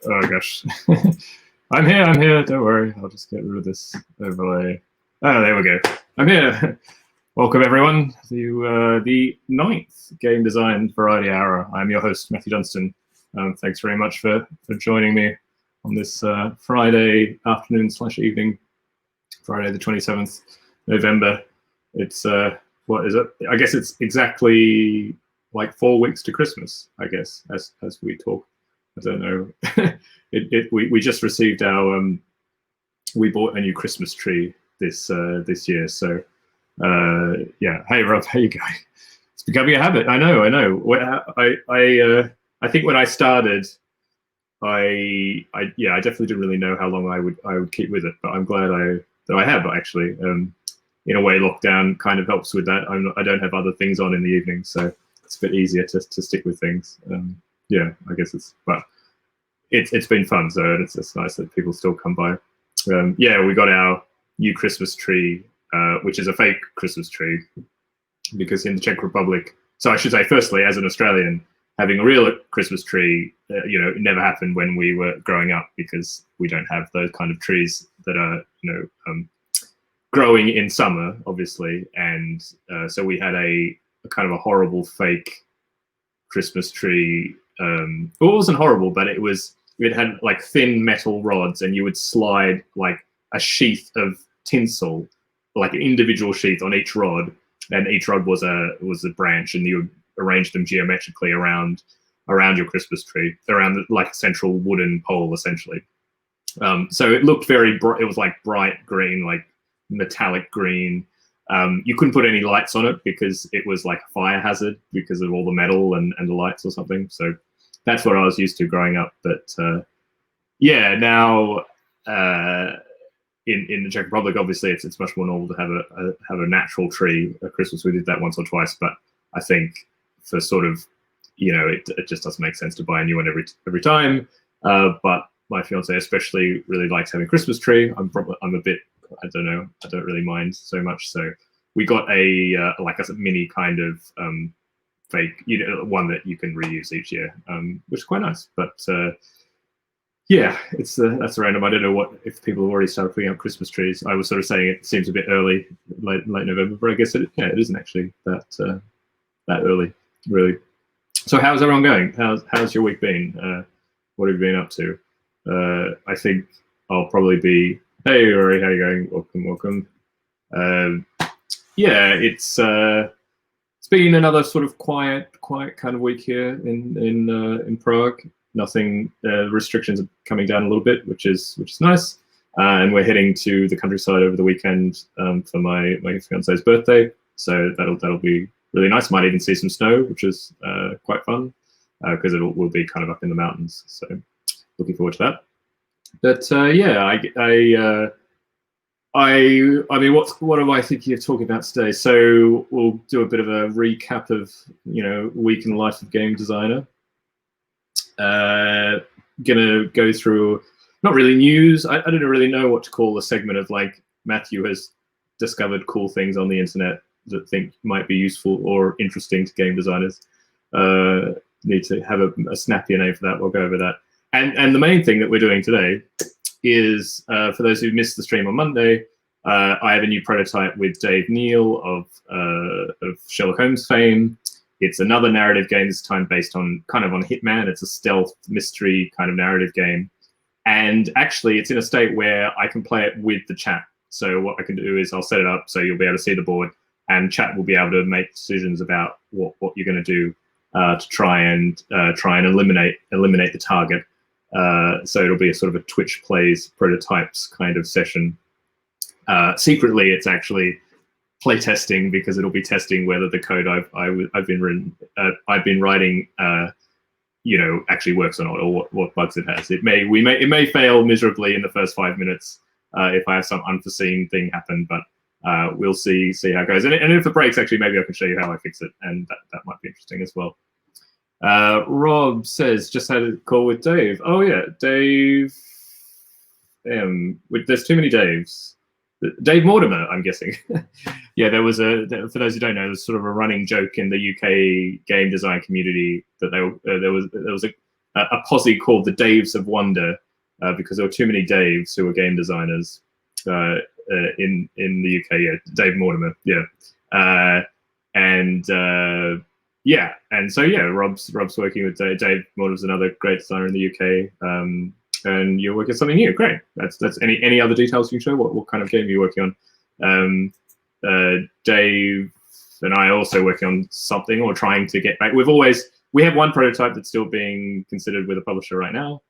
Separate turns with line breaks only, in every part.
Oh gosh. I'm here, don't worry. I'll just get rid of this overlay. Oh, there we go. I'm here. Welcome everyone to the 9th Game Design Variety Hour. I'm your host, Matthew Dunstan. Thanks very much for joining me on this Friday afternoon / evening, Friday the 27th November. It's, what is it? I guess it's exactly like 4 weeks to Christmas, I guess, as we talk. I don't know. We just received our we bought a new Christmas tree this year. So yeah. Hey Rob, how you going? It's becoming a habit. I know. I think when I started, I definitely didn't really know how long I would keep with it, but I'm glad I have actually. In a way, lockdown kind of helps with that. I don't have other things on in the evening, so it's a bit easier to stick with things. Yeah, I guess it's been fun, so it's nice that people still come by. Yeah, we got our new Christmas tree, which is a fake Christmas tree, because in the Czech Republic, so I should say, firstly, as an Australian, having a real Christmas tree, it never happened when we were growing up, because we don't have those kind of trees that are, growing in summer, obviously, and so we had a kind of a horrible fake Christmas tree. Well, it wasn't horrible, but it had like thin metal rods, and you would slide like a sheath of tinsel, like an individual sheath on each rod, and each rod was a branch, and you would arrange them geometrically around your Christmas tree, around like a central wooden pole, essentially. So it looked very bright. It was like bright green, like metallic green. You couldn't put any lights on it because it was like a fire hazard because of all the metal and the lights or something. So that's what I was used to growing up. But yeah, now in the Czech Republic, obviously it's much more normal to have a natural tree at Christmas. We did that once or twice, but I think for sort of, it just doesn't make sense to buy a new one every time. But my fiance especially really likes having a Christmas tree. I'm a bit, I don't know, I don't really mind so much. So we got a like a mini kind of fake, one that you can reuse each year, which is quite nice. But yeah, that's random. I don't know if people have already started putting up Christmas trees. I was sort of saying it seems a bit early, late November, but I guess it isn't actually that early, really. So how's everyone going? How's your week been? What have you been up to? I think I'll probably be. Hey Rory, how you going? Welcome. Yeah, it's been another sort of quiet kind of week here in Prague. Nothing. Restrictions are coming down a little bit, which is nice. And we're heading to the countryside over the weekend for my fiance's birthday. So that'll be really nice. Might even see some snow, which is quite fun, because we'll be kind of up in the mountains. So looking forward to that. But yeah, I mean, what am I thinking of talking about today? So we'll do a bit of a recap of week in the life of game designer. Gonna go through not really news. I don't really know what to call a segment of, like, Matthew has discovered cool things on the internet that think might be useful or interesting to game designers. Need to have a snappier name for that. We'll go over that. And the main thing that we're doing today is, for those who missed the stream on Monday, I have a new prototype with Dave Neal of Sherlock Holmes fame. It's another narrative game, this time based on Hitman. It's a stealth mystery kind of narrative game. And actually, it's in a state where I can play it with the chat. So what I can do is I'll set it up so you'll be able to see the board, and chat will be able to make decisions about what you're going to do to try and eliminate the target. So it'll be a sort of a Twitch plays prototypes kind of session. Secretly, it's actually playtesting, because it'll be testing whether the code I've been writing actually works or not, or what bugs it has. It may fail miserably in the first 5 minutes if I have some unforeseen thing happen, but we'll see how it goes. And if it breaks, actually, maybe I can show you how I fix it, and that might be interesting as well. Rob says, just had a call with Dave. Oh yeah, Dave. There's too many Daves. Dave Mortimer, I'm guessing. Yeah, for those who don't know, there's sort of a running joke in the UK game design community that there was a posse called the Daves of Wonder, because there were too many Daves who were game designers in the UK. Yeah, Dave Mortimer. Yeah, and so Rob's working with Dave Mortimer's another great designer in the UK. And you're working on something new. Great. That's any other details you can show? What kind of game are you working on? Dave and I are also working on something or trying to get back. We have one prototype that's still being considered with a publisher right now,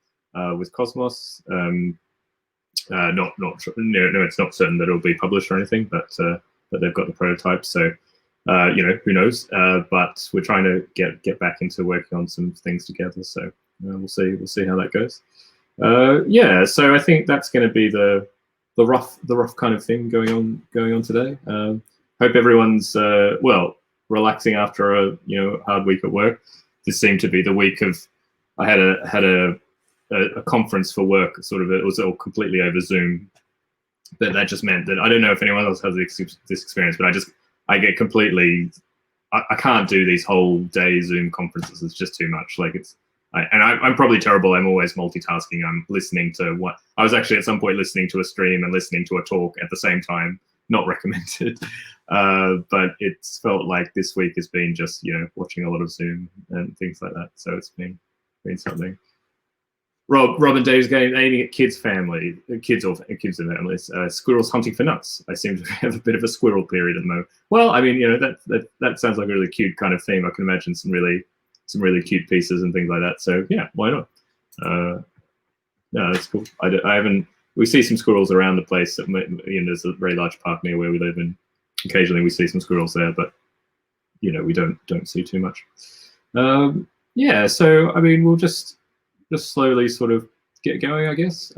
with Cosmos. No, it's not certain that it'll be published or anything, but they've got the prototype. So who knows? But we're trying to get back into working on some things together. So we'll see how that goes. So I think that's going to be the rough kind of thing going on today. Hope everyone's relaxing after a hard week at work. This seemed to be the week of. I had a conference for work. It was all completely over Zoom. But that just meant that I don't know if anyone else has this experience, but I get completely. I can't do these whole day Zoom conferences. It's just too much. I'm probably terrible. I'm always multitasking. I'm listening to what I was actually at some point listening to a stream and listening to a talk at the same time. Not recommended. But it's felt like this week has been just watching a lot of Zoom and things like that. So it's been something. Rob and Dave's game aiming at kids' families, squirrels hunting for nuts. I seem to have a bit of a squirrel period at the moment. Well, I mean, that sounds like a really cute kind of theme. I can imagine some really cute pieces and things like that. So yeah, why not? No, that's cool. I haven't. We see some squirrels around the place. There's a very large park near where we live, and occasionally we see some squirrels there, but we don't see too much. So I mean, we'll just slowly sort of get going, I guess.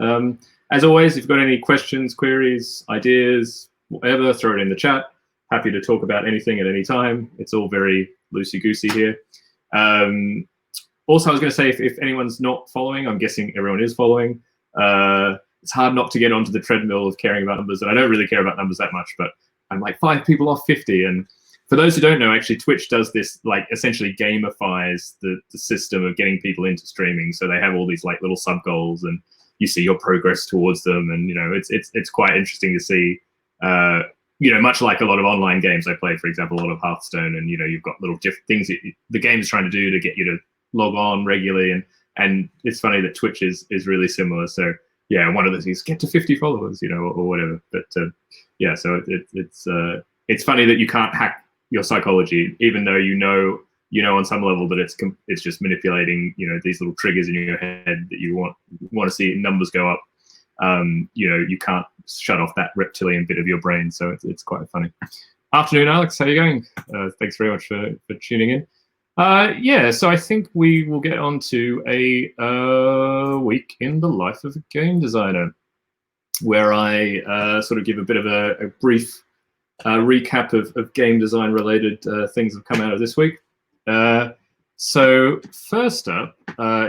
As always, if you've got any questions, queries, ideas, whatever, throw it in the chat. Happy to talk about anything at any time. It's all very loosey-goosey here. Also, I was going to say, if anyone's not following, I'm guessing everyone is following. It's hard not to get onto the treadmill of caring about numbers, and I don't really care about numbers that much, but I'm like 5 people off 50. And for those who don't know, actually, Twitch does this, essentially gamifies the system of getting people into streaming. So they have all these little sub goals, and you see your progress towards them, and it's quite interesting to see. Much like a lot of online games I play, for example, a lot of Hearthstone, and you've got little different things the game is trying to do to get you to log on regularly, and it's funny that Twitch is really similar. So yeah, one of the things, get to 50 followers, or whatever. But so it's funny that you can't hack your psychology, even though on some level that it's just manipulating these little triggers in your head that you want to see numbers go up. You can't shut off that reptilian bit of your brain, so it's quite funny. Afternoon, Alex. How are you going? Thanks very much for tuning in. So I think we will get on to a week in the life of a game designer, where I sort of give a bit of a brief recap of game design related things that have come out of this week. So first up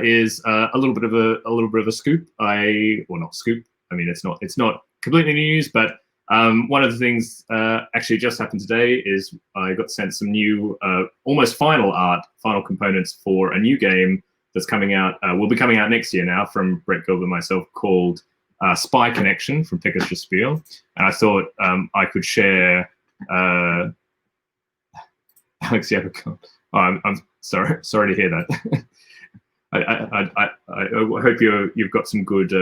is a little bit of a scoop. Not scoop. I mean, it's not completely news, but one of the things actually just happened today is I got sent some new, almost final components for a new game that's coming out. Will be coming out next year now from Brett Gilbert and myself, called Spy Connection from Pegasus Spiel. And I thought I could share. Alex, yeah, I'm sorry to hear that. I hope you've got some good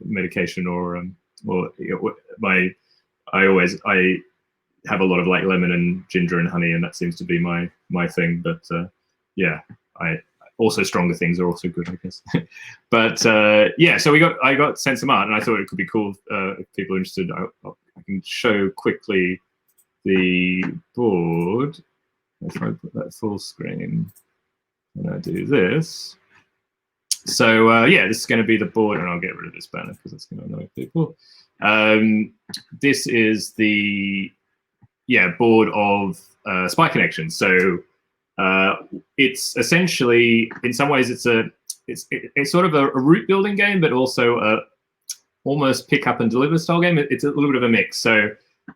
medication or I have a lot of lemon and ginger and honey, and that seems to be my thing. But I also stronger things are also good, I guess. But so I got sent some art, and I thought it could be cool if people are interested. I can show quickly the board. If I put that full screen and I do this. So this is going to be the board, and I'll get rid of this banner because it's going to annoy people. This is the board of Spy Connection. So it's essentially, in some ways, it's sort of a route building game, but also a almost pick up and deliver style game. It's a little bit of a mix. So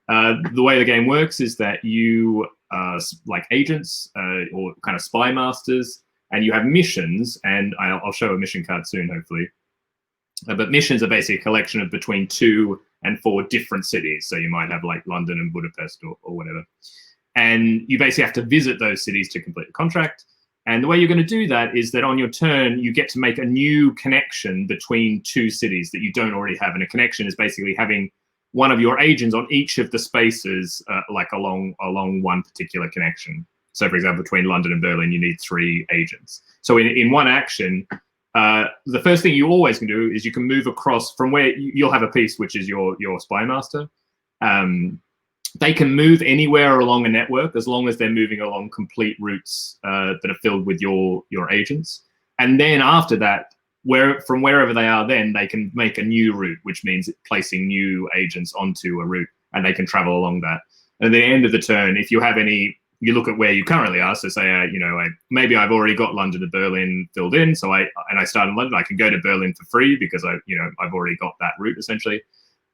the way the game works is that you like agents or kind of spy masters. and you have missions, and I'll show a mission card soon, hopefully. But missions are basically a collection of between 2 and 4 different cities. So you might have like London and Budapest or whatever. And you basically have to visit those cities to complete the contract. And the way you're going to do that is that on your turn, you get to make a new connection between 2 cities that you don't already have. And a connection is basically having one of your agents on each of the spaces, like along one particular connection. So for example, between London and Berlin, you need 3 agents. So in one action, the first thing you always can do is you can move across from where you'll have a piece, which is your spy master. They can move anywhere along a network as long as they're moving along complete routes that are filled with your agents. And then after that, from wherever they are, then they can make a new route, which means placing new agents onto a route, and they can travel along that. And at the end of the turn, if you have any, you look at where you currently are. So say, maybe I've already got London to Berlin filled in. So I start in London, I can go to Berlin for free because I've already got that route essentially.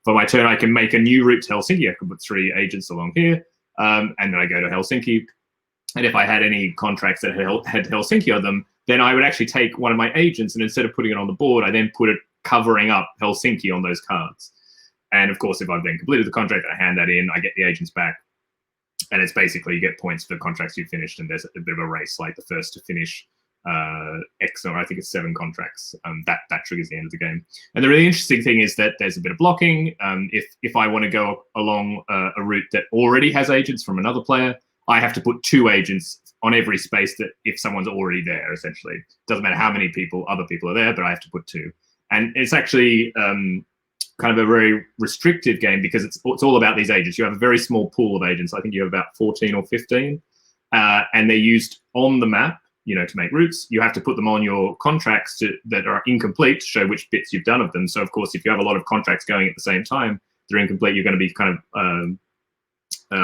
For my turn, I can make a new route to Helsinki. I can put 3 agents along here, and then I go to Helsinki. And if I had any contracts that had Helsinki on them, then I would actually take one of my agents, and instead of putting it on the board, I then put it covering up Helsinki on those cards. And of course, if I've then completed the contract, I hand that in, I get the agents back. And it's basically you get points for contracts you've finished, and there's a bit of a race, like the first to finish X, or I think it's 7 contracts. That triggers the end of the game. And the really interesting thing is that there's a bit of blocking. If I want to go along a route that already has agents from another player, I have to put 2 agents on every space that if someone's already there, essentially. Doesn't matter how many other people are there, but I have to put 2. And it's actually kind of a very restrictive game because it's all about these agents. You have a very small pool of agents. I think you have about 14 or 15, and they're used on the map, to make routes. You have to put them on your contracts that are incomplete to show which bits you've done of them. So of course, if you have a lot of contracts going at the same time, they're incomplete. You're going to be kind of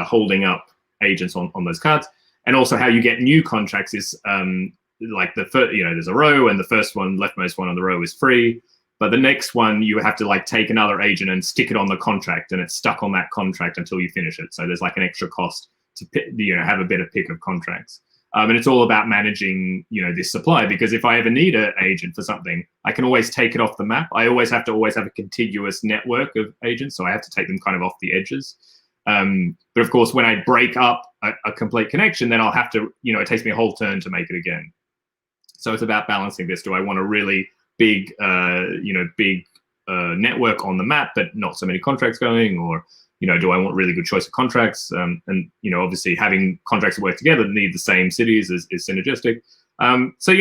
holding up agents on those cards. And also how you get new contracts is like there's a row, and the first one, leftmost one on the row is free. But the next one, you have to like take another agent and stick it on the contract, and it's stuck on that contract until you finish it. So there's like an extra cost to have a better pick of contracts. And it's all about managing, this supply, because if I ever need an agent for something, I can always take it off the map. I always have a contiguous network of agents, so I have to take them kind of off the edges. But of course, when I break up a complete connection, then I'll have to, it takes me a whole turn to make it again. So it's about balancing this. Do I want a really big, network on the map, but not so many contracts going, or do I want really good choice of contracts? And obviously having contracts that work together that need the same cities is synergistic. So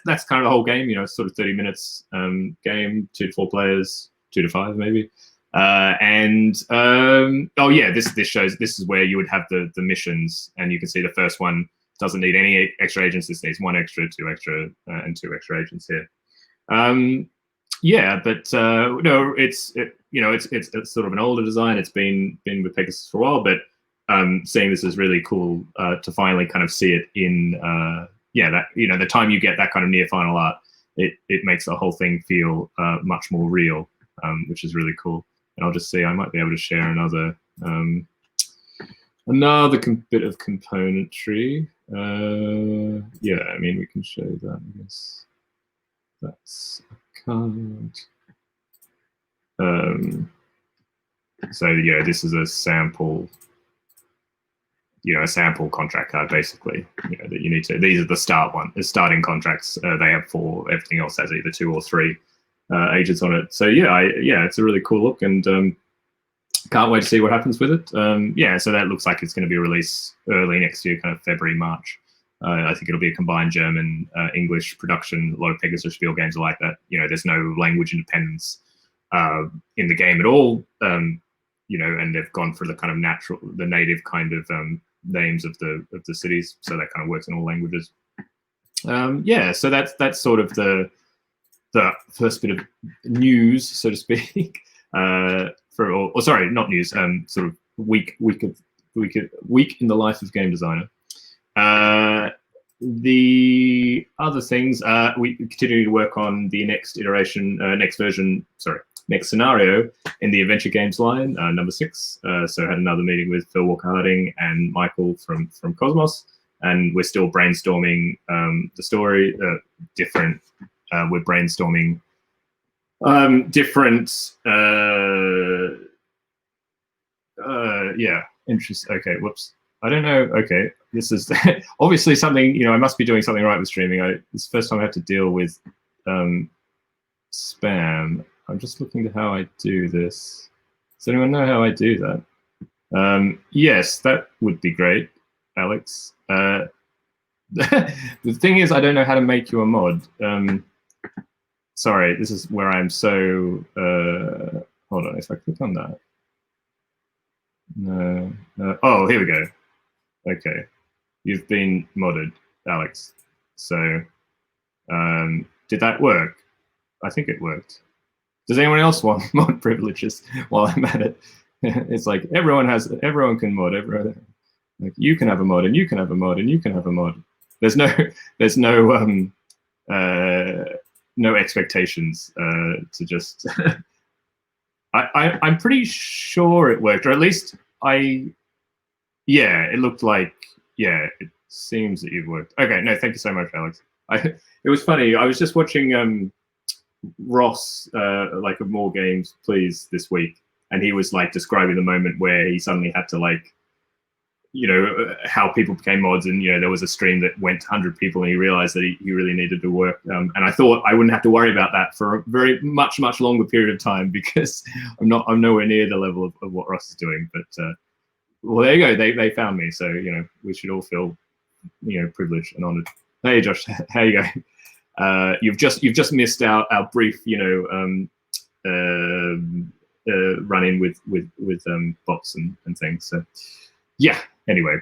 that's kind of the whole game. It's sort of 30 minutes game, 2 to 4 players, 2 to 5 maybe. This shows, this is where you would have the missions, and you can see the first one doesn't need any extra agents. This needs 1 extra, 2 extra, and 2 extra agents here. It's sort of an older design. It's been with Pegasus for a while, but seeing this is really cool to finally kind of see it in the time you get that kind of near final art, it makes the whole thing feel much more real, which is really cool. And I'll just see, I might be able to share another bit of componentry. We can show that, I guess. That's a card. This is a sample, a sample contract card, basically, that you need to, these are the starting contracts. They have 4, everything else has either 2 or 3 agents on it. So it's a really cool look, and can't wait to see what happens with it. So that looks like it's going to be released early next year, kind of February, March. I think it'll be a combined German, English production. A lot of Pegasus Spiel games are like that. There's no language independence in the game at all. And they've gone for the kind of the native kind of names of the cities, so that kind of works in all languages. So that's sort of the first bit of news, so to speak. Sorry, not news. Sort of week in the life of game designer. The other things, we continue to work on the next iteration, next scenario in the adventure games line, number 6. So I had another meeting with Phil Walker-Harding and Michael from Cosmos, and we're still brainstorming the story. We're brainstorming different. Yeah, interest. Okay, whoops. I don't know. Okay, this is obviously something. I must be doing something right with streaming. It's the first time I have to deal with spam. I'm just looking at how I do this. Does anyone know how I do that? Yes, that would be great, Alex. The thing is, I don't know how to make you a mod. Sorry, this is where I'm so... hold on, if I click on that. No. Oh, here we go. Okay. You've been modded, Alex. So, did that work? I think it worked. Does anyone else want mod privileges while I'm at it? It's like everyone can mod. Like you can have a mod, and you can have a mod, and you can have a mod. There's no no expectations to just. I'm pretty sure it worked, or at least yeah, it looked like, yeah, it seems that you've worked. Okay, no, thank you so much, Alex. It was funny. I was just watching Ross, like of More Games Please this week, and he was like describing the moment where he suddenly had to like, how people became mods, and there was a stream that went to 100 people, and he realized that he really needed to work. And I thought I wouldn't have to worry about that for a very much longer period of time, because I'm nowhere near the level of what Ross is doing. But well, there you go. They found me, so we should all feel privileged and honored. Hey Josh, how you going? You've just missed our brief run-in with bots and things. So yeah. Anyway,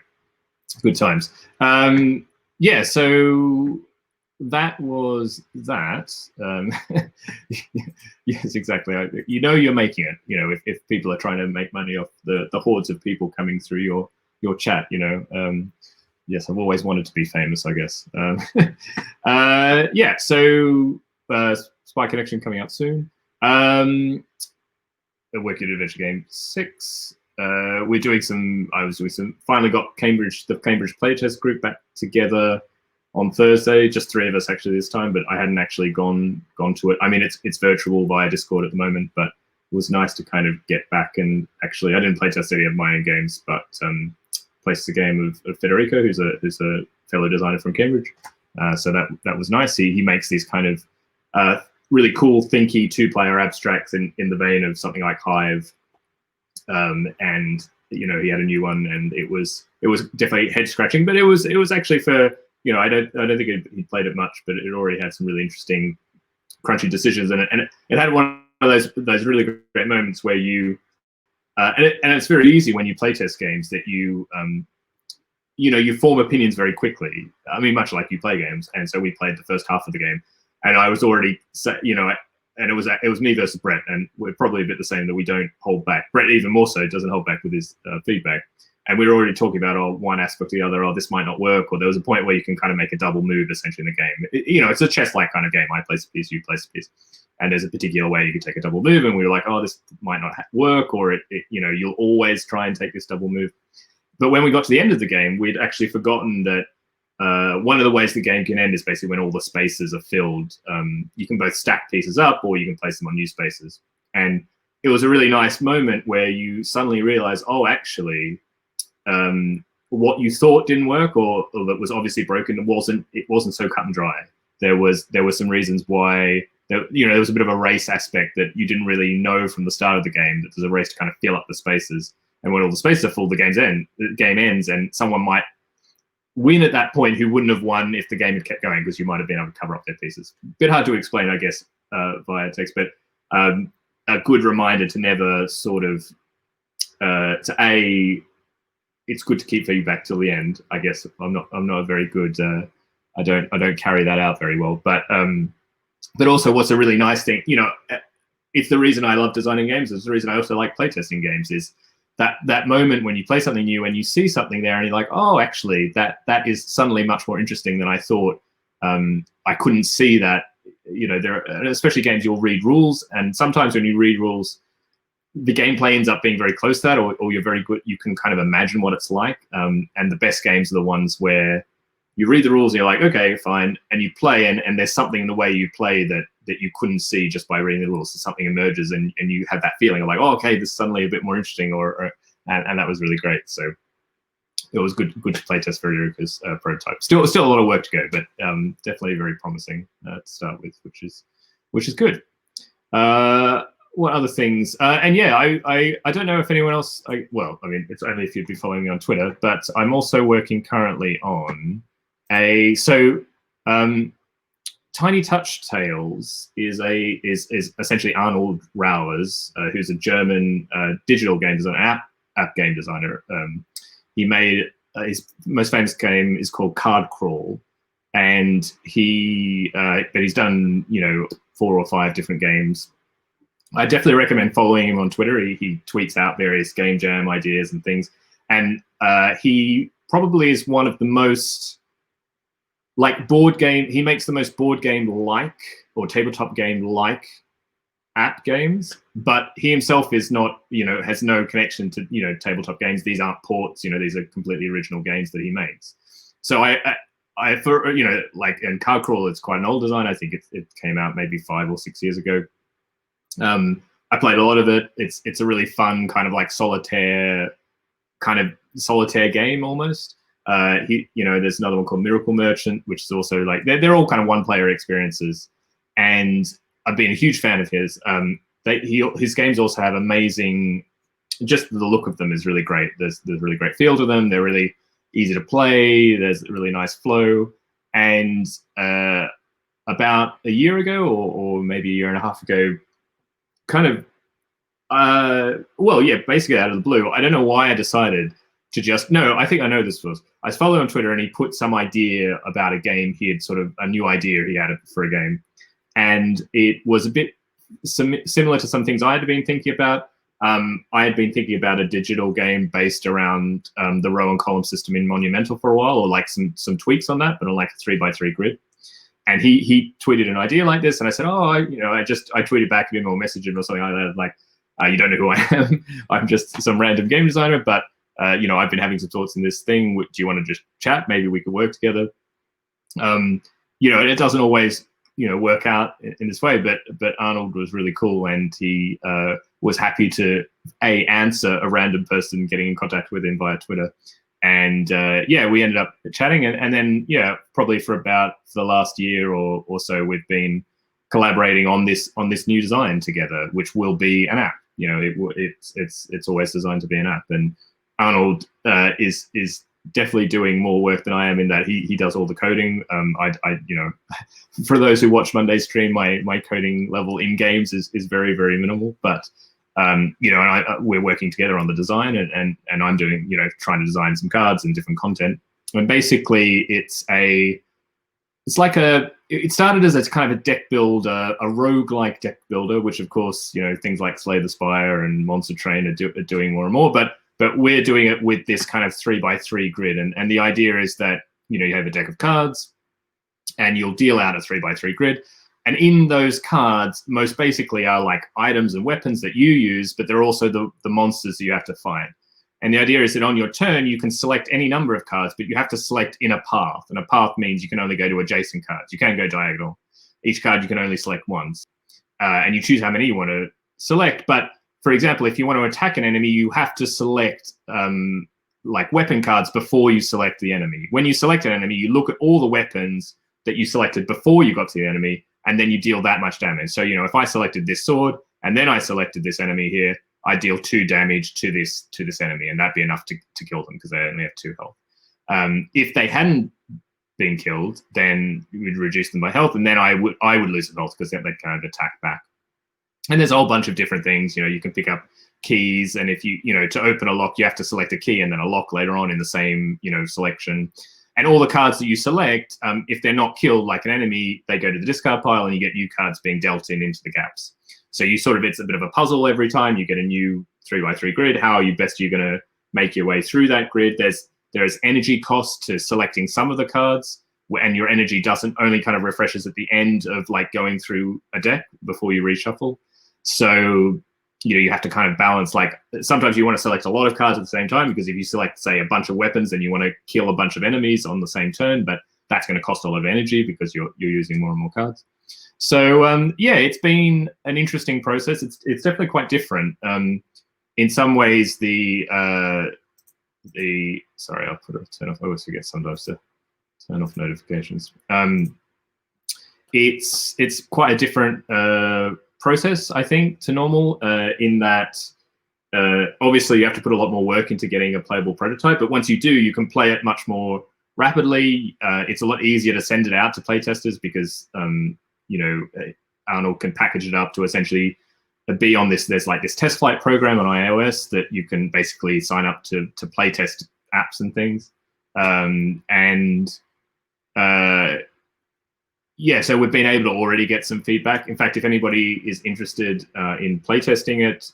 good times. Yeah. So that was that. Yes, exactly. You're making it. If people are trying to make money off the hordes of people coming through your chat. Yes, I've always wanted to be famous, I guess. Yeah, so Spy Connection coming out soon. Wicked Adventure Game 6. We're doing finally got the Cambridge playtest group back together on Thursday. Just 3 of us actually this time, but I hadn't actually gone to it. I mean, it's virtual via Discord at the moment, but it was nice to kind of get back and actually, I didn't playtest any of my own games, but placed a game of Federico, who's a fellow designer from Cambridge. So that was nice. He makes these kind of really cool, thinky 2-player abstracts in the vein of something like Hive. And he had a new one, and it was definitely head scratching, but it was actually for I don't think he played it much, but it already had some really interesting, crunchy decisions in it, and it had one of those really great moments where you. And it's very easy when you playtest games that you form opinions very quickly. I mean, much like you play games. And so we played the first half of the game, and I was already, and it was me versus Brett, and we're probably a bit the same, that we don't hold back. Brett even more so doesn't hold back with his feedback. And we were already talking about one aspect or the other. This might not work, or there was a point where you can kind of make a double move essentially in the game. It's a chess-like kind of game. I place a piece, you place a piece. And there's a particular way you can take a double move, and we were like, oh, this might not work, or you'll always try and take this double move. But when we got to the end of the game, we'd actually forgotten that one of the ways the game can end is basically when all the spaces are filled. You can both stack pieces up, or you can place them on new spaces. And it was a really nice moment where you suddenly realize, oh, actually, what you thought didn't work, or that was obviously broken, it wasn't so cut and dry. There were some reasons why. There was a bit of a race aspect that you didn't really know from the start of the game, that there's a race to kind of fill up the spaces. And when all the spaces are full, the game ends, and someone might win at that point who wouldn't have won if the game had kept going, because you might have been able to cover up their pieces. Bit hard to explain, I guess, via text, but a good reminder to never sort of, it's good to keep feedback till the end. I guess I'm not a very good, I don't carry that out very well, but also what's a really nice thing, it's the reason I love designing games. It's the reason I also like playtesting games, is that moment when you play something new and you see something there and you're like, oh, actually that is suddenly much more interesting than I thought. I couldn't see that, there are, especially games, you'll read rules, and sometimes when you read rules, the gameplay ends up being very close to that, or you're very good. You can kind of imagine what it's like. And the best games are the ones where you read the rules and you're like, okay, fine, and you play, and there's something in the way you play that you couldn't see just by reading the rules. So something emerges, and you have that feeling of like, oh, okay, this is suddenly a bit more interesting, and that was really great. So it was good to play test Frederica's prototype. Still a lot of work to go, but definitely very promising to start with, which is good. What other things? And yeah, I don't know if anyone else. Well, I mean, it's only if you'd be following me on Twitter, but I'm also working currently on Tiny Touch Tales is essentially Arnold Rauers, who's a German digital game designer, app game designer. He made his most famous game is called Card Crawl, and but he's done 4 or 5 different games. I definitely recommend following him on Twitter. He tweets out various game jam ideas and things, and he probably is one of the most board game. He makes the most board game like or tabletop game like app games, but he himself is not, has no connection to tabletop games. These aren't ports. These are completely original games that he makes. So and Card Crawl, it's quite an old design. I think it came out maybe 5 or 6 years ago. I played a lot of it. It's a really fun kind of solitaire game almost. There's another one called Miracle Merchant, which is also they're all kind of one-player experiences, and I've been a huge fan of his. His games also have amazing. Just the look of them is really great. There's really great feel to them. They're really easy to play. There's a really nice flow, and about a year ago, or maybe a year and a half ago, basically out of the blue, I don't know why I decided to I think I know this was. I was following on Twitter, and he put some idea about a game. He had sort of a new idea he had for a game, and it was a bit similar to some things I had been thinking about. I had been thinking about a digital game based around the row and column system in Monumental for a while, or some tweaks on that, but on a 3x3 grid. And he tweeted an idea like this, and I said, I tweeted back at him or messaged him or something like that, you don't know who I am. I'm just some random game designer, but I've been having some thoughts in this thing. Do you want to just chat? Maybe we could work together. It doesn't always work out in this way, but Arnold was really cool, and he was happy to answer a random person getting in contact with him via Twitter. And we ended up chatting, and then probably for the last year or so, we've been collaborating on this new design together, which will be an app. It's always designed to be an app, and Arnold is definitely doing more work than I am in that he does all the coding. For those who watch Monday's stream, my coding level in games is very, very minimal, but we're working together on the design, and I'm doing, trying to design some cards and different content. And basically it started as a kind of a deck builder, a roguelike deck builder, which of course, things like Slay the Spire and Monster Train are doing more and more, but we're doing it with this kind of 3x3 grid. And the idea is that, you have a deck of cards and you'll deal out a 3x3 grid. And in those cards, most basically are items and weapons that you use, but they're also the monsters that you have to fight. And the idea is that on your turn, you can select any number of cards, but you have to select in a path. And a path means you can only go to adjacent cards. You can't go diagonal. Each card you can only select once. And you choose how many you want to select. But for example, if you want to attack an enemy, you have to select weapon cards before you select the enemy. When you select an enemy, you look at all the weapons that you selected before you got to the enemy, and then you deal that much damage. So, if I selected this sword and then I selected this enemy here, I deal 2 damage to this enemy, and that'd be enough to kill them because they only have 2 health. If they hadn't been killed, then we'd reduce them by health, and then I would lose the health because they'd kind of attack back. And there's a whole bunch of different things. You can pick up keys, and if to open a lock, you have to select a key and then a lock later on in the same selection. And all the cards that you select, if they're not killed like an enemy, they go to the discard pile, and you get new cards being dealt into the gaps. So it's a bit of a puzzle every time. You get a new 3x3 grid. How are you going to make your way through that grid? There's energy cost to selecting some of the cards, and your energy only kind of refreshes at the end of going through a deck before you reshuffle. So you have to kind of balance, like sometimes you want to select a lot of cards at the same time, because if you select, say, a bunch of weapons, then you want to kill a bunch of enemies on the same turn, but that's going to cost a lot of energy because you're using more and more cards. So yeah, it's been an interesting process. It's definitely quite different. In some ways, sorry, I'll turn off. I always forget sometimes to turn off notifications. It's quite a different process, I think, to normal, in that obviously you have to put a lot more work into getting a playable prototype, but once you do, you can play it much more rapidly. It's a lot easier to send it out to playtesters because Arnold can package it up to essentially be on this. There's like this test flight program on iOS that you can basically sign up to playtest apps and things, yeah, so we've been able to already get some feedback. In fact, if anybody is interested in playtesting it,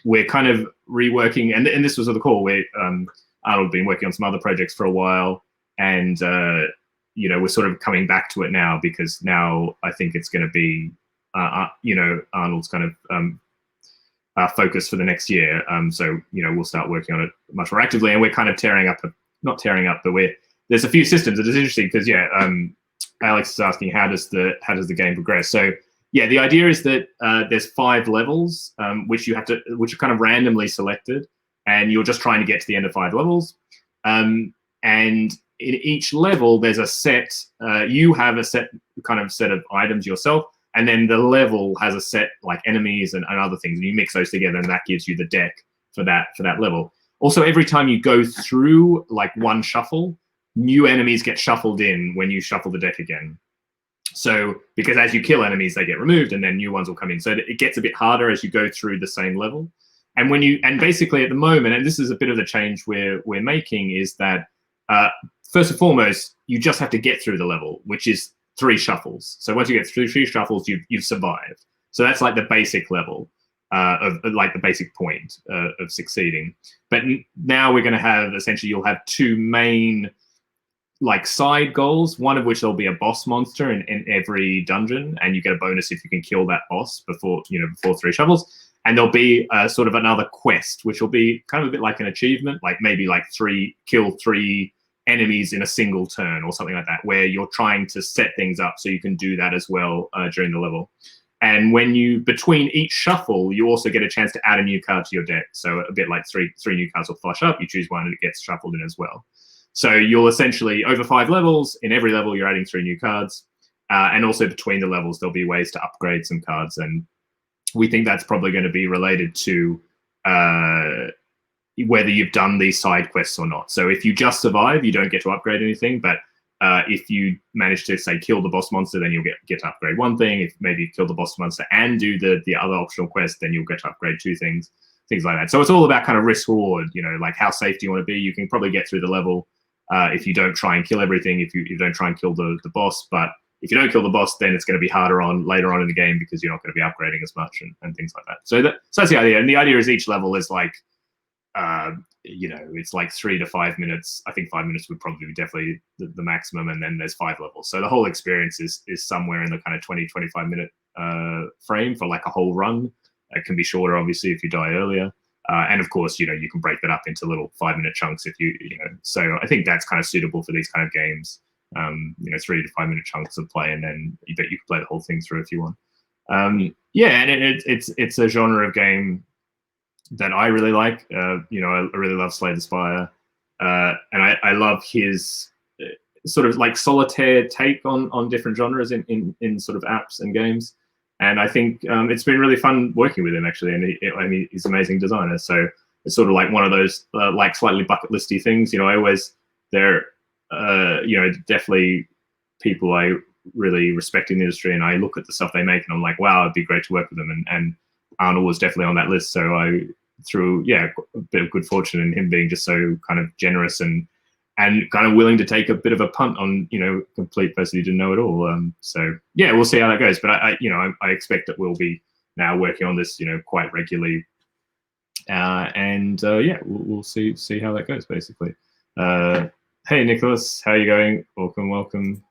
we're kind of reworking, and this was the call where Arnold had been working on some other projects for a while, and we're sort of coming back to it now, because now I think it's going to be Arnold's kind of focus for the next year. So we'll start working on it much more actively, and we're kind of not tearing up, but there's a few systems. It is interesting because Alex is asking, how does the game progress? So yeah, the idea is that there's 5 levels which are kind of randomly selected, and you're just trying to get to the end of 5 levels. And in each level, there's a set. You have a set of items yourself, and then the level has a set like enemies and other things, and you mix those together, and that gives you the deck for that level. Also, every time you go through like one shuffle, new enemies get shuffled in when you shuffle the deck again. So because as you kill enemies, they get removed, and then new ones will come in. So it gets a bit harder as you go through the same level. And basically at the moment, and this is a bit of the change we're making, is that first and foremost, you just have to get through the level, which is 3 shuffles. So once you get through 3 shuffles, you've survived. So that's like the basic level of like the basic point of succeeding. But now we're going to have, essentially, you'll have 2 main like side goals, one of which there'll be a boss monster in every dungeon, and you get a bonus if you can kill that boss before 3 shuffles. And there'll be sort of another quest, which will be kind of a bit like an achievement, like maybe like kill 3 enemies in a single turn or something like that, where you're trying to set things up so you can do that as well during the level. And between each shuffle, you also get a chance to add a new card to your deck. So a bit like three new cards will flush up, you choose one and it gets shuffled in as well. So you'll essentially, over 5 levels, in every level, you're adding 3 new cards. And also between the levels, there'll be ways to upgrade some cards. And we think that's probably going to be related to whether you've done these side quests or not. So if you just survive, you don't get to upgrade anything. But if you manage to, say, kill the boss monster, then you'll get to upgrade 1 thing. If maybe you kill the boss monster and do the other optional quest, then you'll get to upgrade 2 things like that. So it's all about kind of risk-reward, like how safe do you want to be? You can probably get through the level if you don't try and kill everything, if you don't try and kill the boss. But if you don't kill the boss, then it's going to be harder later on in the game, because you're not going to be upgrading as much and things like that. So that's the idea. And the idea is each level is like, it's like 3 to 5 minutes. I think 5 minutes would probably be definitely the maximum. And then there's 5 levels. So the whole experience is somewhere in the kind of 20-25 minute frame for like a whole run. It can be shorter, obviously, if you die earlier. And of course, you can break that up into little 5-minute chunks if you. So I think that's kind of suitable for these kind of games. 3 to 5 minute chunks of play, and then you can play the whole thing through if you want. Yeah, and it's a genre of game that I really like. I really love Slay the Spire, and I love his sort of like solitaire take on different genres in sort of apps and games. And I think it's been really fun working with him, actually. And he's an amazing designer. So it's sort of like one of those like slightly bucket listy things. Definitely people I really respect in the industry, and I look at the stuff they make and I'm like, wow, it'd be great to work with them. And Arnold was definitely on that list. So through a bit of good fortune in him being just so kind of generous and kind of willing to take a bit of a punt on, complete person who didn't know it all. So yeah, we'll see how that goes. But I expect that we'll be now working on this, quite regularly. We'll see how that goes, basically. Hey, Nicholas, how are you going? Welcome.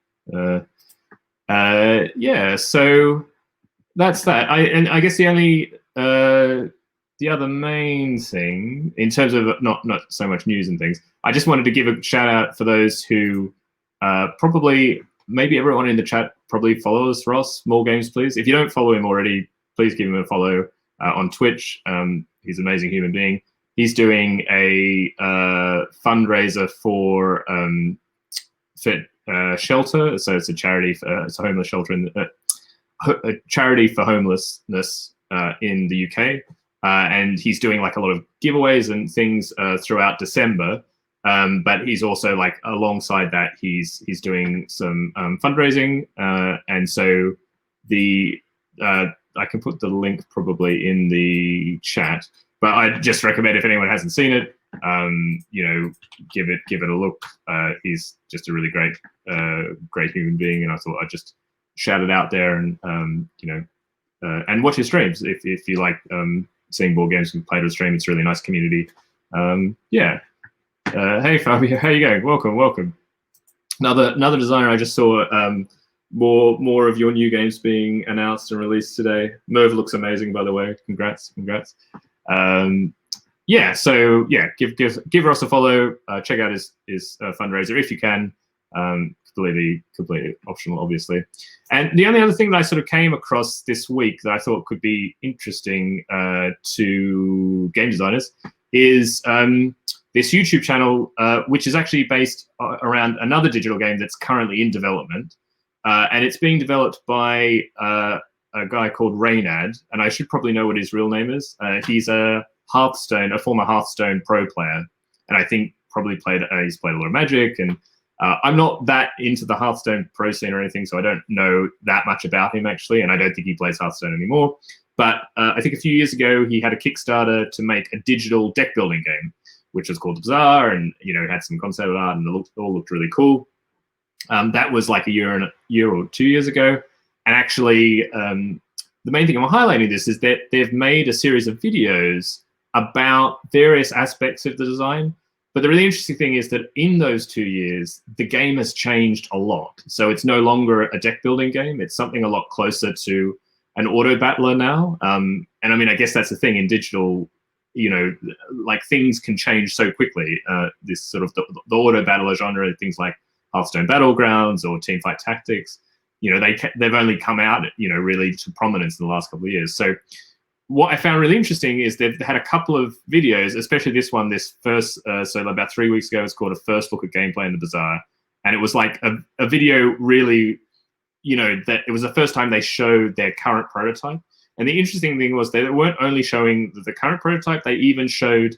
So that's that. I guess the only the other main thing in terms of not so much news and things, I just wanted to give a shout out for those who probably, maybe everyone in the chat probably follows Ross More Games Please. If you don't follow him already, please give him a follow on Twitch. He's an amazing human being. He's doing a fundraiser for shelter. So it's a charity for it's a homeless shelter a charity for homelessness in the UK. And he's doing like a lot of giveaways and things throughout December. But he's also like alongside that, he's doing some fundraising. And so I can put the link probably in the chat, but I just recommend if anyone hasn't seen it, give it a look. He's just a really great human being, and I thought I'd just shout it out there, and and watch his streams if you like seeing board games and play to a stream. It's a really nice community. Hey Fabio, how you going? Welcome. Another designer I just saw. More of your new games being announced and released today. Merv looks amazing, by the way. Congrats. Give Ross a follow. Check out his fundraiser if you can. Completely optional, obviously. And the only other thing that I sort of came across this week that I thought could be interesting to game designers is this YouTube channel, which is actually based around another digital game that's currently in development. And it's being developed by a guy called Reynad, and I should probably know what his real name is. He's a former Hearthstone pro player, and I think probably he's played a lot of Magic. And I'm not that into the Hearthstone pro scene or anything, so I don't know that much about him actually, and I don't think he plays Hearthstone anymore. But I think a few years ago he had a Kickstarter to make a digital deck building game, which was called Bazaar, and it had some concept art, and it all looked really cool. That was like a year or 2 years ago. And actually, the main thing I'm highlighting this is that they've made a series of videos about various aspects of the design. But the really interesting thing is that in those 2 years, the game has changed a lot. So it's no longer a deck building game. It's something a lot closer to an auto battler now. And I mean, I guess that's the thing in digital, like things can change so quickly. This sort of the auto battler genre, things like Hearthstone Battlegrounds or Teamfight Tactics, they've only come out, really to prominence in the last couple of years. So what I found really interesting is they've had a couple of videos, especially this one, this first, so about 3 weeks ago, it's called A First Look at Gameplay in the Bazaar. And it was like a video really, that it was the first time they showed their current prototype. And the interesting thing was they weren't only showing the current prototype, they even showed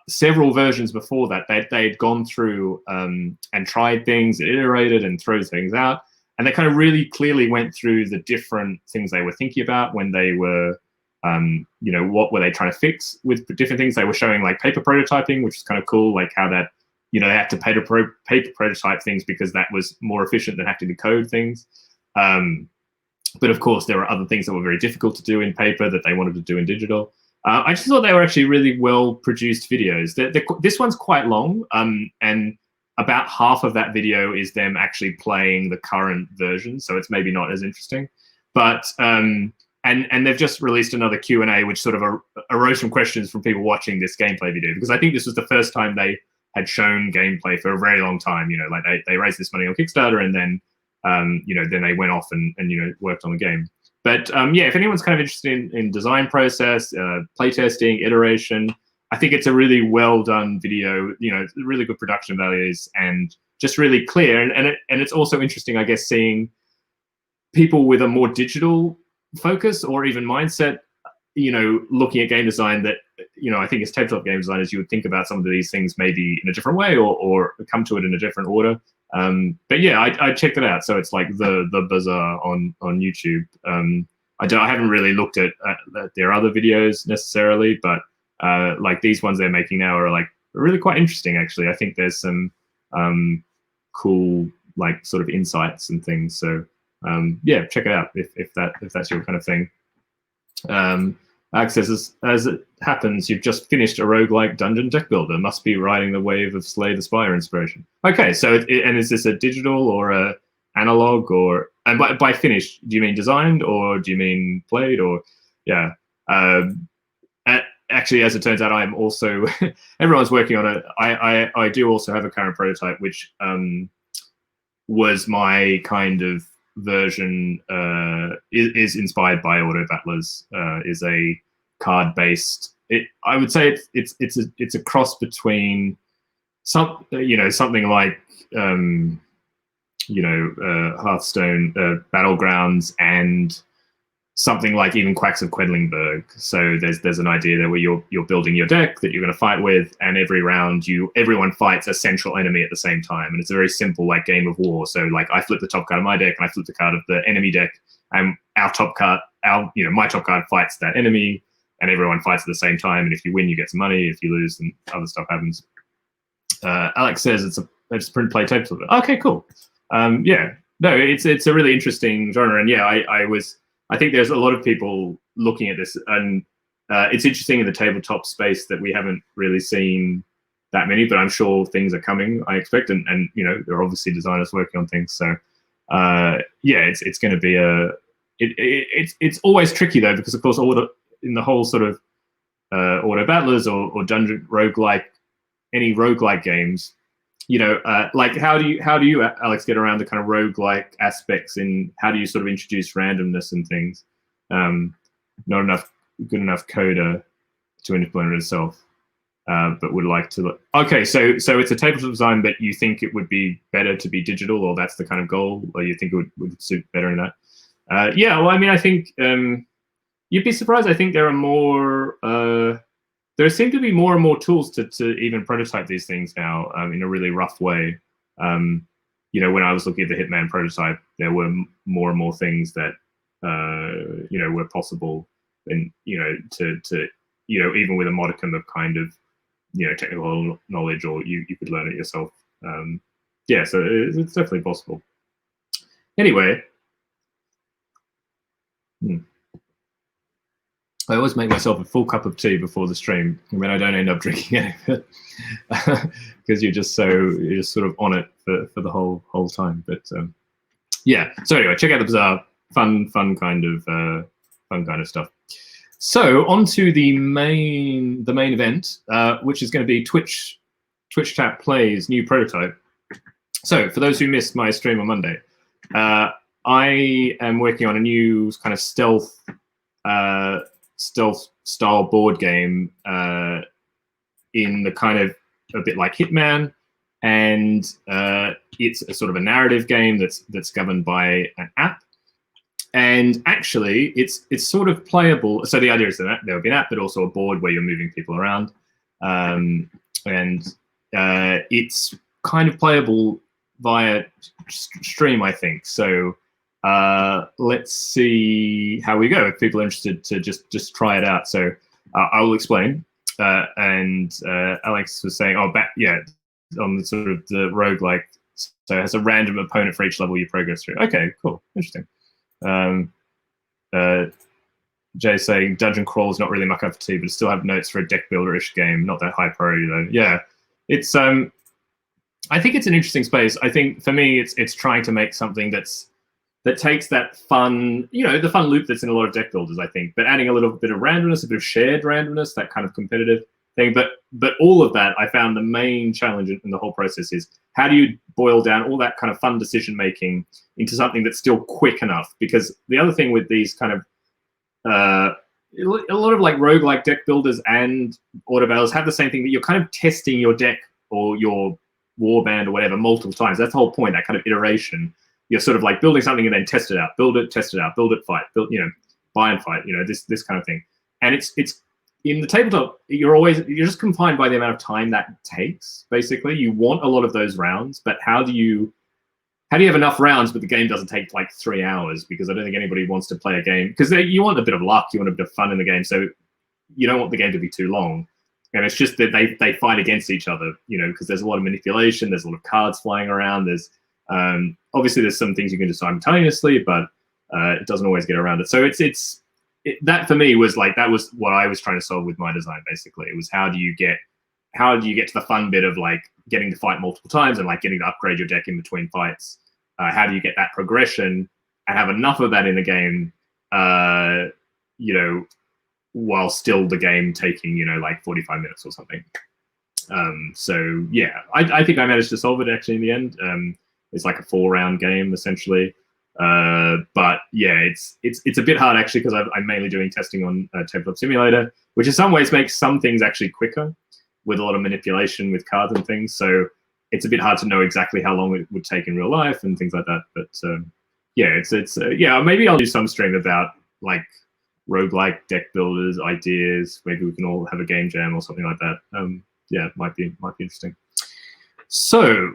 several versions before that. They had gone through and tried things, iterated and threw things out. And they kind of really clearly went through the different things they were thinking about when they were, what were they trying to fix with different things. They were showing like paper prototyping, which is kind of cool, like how that, they had to paper prototype things because that was more efficient than having to code things. But of course, there were other things that were very difficult to do in paper that they wanted to do in digital. I just thought they were actually really well-produced videos. This one's quite long, and about half of that video is them actually playing the current version, so it's maybe not as interesting. But and they've just released another Q&A, which sort of arose from questions from people watching this gameplay video, because I think this was the first time they had shown gameplay for a very long time. Like they raised this money on Kickstarter, and then then they went off and worked on the game. But if anyone's kind of interested in design process, playtesting, iteration, I think it's a really well done video. Really good production values and just really clear. And it's also interesting, I guess, seeing people with a more digital focus or even mindset, looking at game design that, I think as tabletop game designers, you would think about some of these things maybe in a different way or come to it in a different order. But yeah, I checked it out. So it's like the Bazaar on YouTube. I haven't really looked at their other videos necessarily, but like these ones they're making now are like really quite interesting actually. I think there's some cool like sort of insights and things. So yeah, check it out if that's your kind of thing. Alex says, as it happens, you've just finished a roguelike dungeon deck builder. Must be riding the wave of Slay the Spire inspiration. Okay, so and is this a digital or a analog, or and by finished, do you mean designed or do you mean played, or yeah? actually, as it turns out, I'm also everyone's working on it. I do also have a current prototype, which was my kind of version. Is inspired by Auto Battlers. Is a card based. I would say it's a cross between something like Hearthstone Battlegrounds and something like even Quacks of Quedlinburg. So there's an idea there where you're building your deck that you're going to fight with, and every round everyone fights a central enemy at the same time, and it's a very simple like game of war. So like I flip the top card of my deck and I flip the card of the enemy deck, and my top card fights that enemy, and everyone fights at the same time. And if you win, you get some money. If you lose, then other stuff happens. Alex says it's a print play tabletop. Okay, cool. It's a really interesting genre, and I think there's a lot of people looking at this, and it's interesting in the tabletop space that we haven't really seen that many, but I'm sure things are coming, I expect, and there are obviously designers working on things. So it's going to be it's always tricky though, because of course in the whole sort of Auto Battlers or Dungeon roguelike, any roguelike games, like how do you Alex get around the kind of roguelike aspects, in how do you sort of introduce randomness and things? Not good enough coder to implement it itself, but would like to look. Okay, so it's a tabletop design, but you think it would be better to be digital, or that's the kind of goal, or you think it would suit better in that? I think you'd be surprised. I think there are more. There seem to be more and more tools to even prototype these things now in a really rough way. When I was looking at the Hitman prototype, there were more and more things that were possible, and to even with a modicum of kind of technical knowledge, or you could learn it yourself. So it's definitely possible. Anyway. I always make myself a full cup of tea before the stream, and then I don't end up drinking any of it because you're just sort of on it for the whole time. But so anyway, check out the Bazaar. Fun kind of stuff. So on to the main event, which is going to be Twitch Chat Plays new prototype. So for those who missed my stream on Monday, I am working on a new kind of stealth style board game in the kind of a bit like Hitman, and it's a sort of a narrative game that's governed by an app, and actually it's sort of playable. So the idea is that there will be an app, but also a board where you're moving people around, and it's kind of playable via stream, I think. So let's see how we go. If people are interested to just try it out. So I will explain. And Alex was saying, on the sort of the roguelike, so it has a random opponent for each level you progress through. Okay, cool, interesting. Jay saying Dungeon Crawl is not really my cup of tea, but still have notes for a deck builder-ish game. Not that high priority though. Yeah, it's I think it's an interesting space. I think for me, it's trying to make something that takes that fun, the fun loop that's in a lot of deck builders, I think, but adding a little bit of randomness, a bit of shared randomness, that kind of competitive thing. But all of that, I found the main challenge in the whole process is how do you boil down all that kind of fun decision making into something that's still quick enough? Because the other thing with these kind of a lot of like roguelike deck builders and Auto Battlers have the same thing, that you're kind of testing your deck or your warband or whatever multiple times. That's the whole point, that kind of iteration. You're sort of like building something and then test it out, build it, test it out, build it, fight, build, buy and fight, this kind of thing. And it's in the tabletop, you're just confined by the amount of time that takes. Basically, you want a lot of those rounds, but how do you have enough rounds but the game doesn't take like 3 hours? Because I don't think anybody wants to play a game, because you want a bit of luck, you want a bit of fun in the game, so you don't want the game to be too long. And it's just that they fight against each other, because there's a lot of manipulation, there's a lot of cards flying around, there's obviously there's some things you can do simultaneously, but it doesn't always get around it. So that for me was like, that was what I was trying to solve with my design. Basically, it was how do you get to the fun bit of like getting to fight multiple times and like getting to upgrade your deck in between fights. How do you get that progression and have enough of that in the game, while still the game taking, you know, like 45 minutes or something. So yeah, I think I managed to solve it actually in the end. It's like a 4-round game essentially. But yeah, it's a bit hard actually because I'm mainly doing testing on Tabletop Simulator, which in some ways makes some things actually quicker with a lot of manipulation with cards and things. So it's a bit hard to know exactly how long it would take in real life and things like that. But yeah, yeah, maybe I'll do some stream about like roguelike deck builders, ideas. Maybe we can all have a game jam or something like that. Yeah, might be interesting. So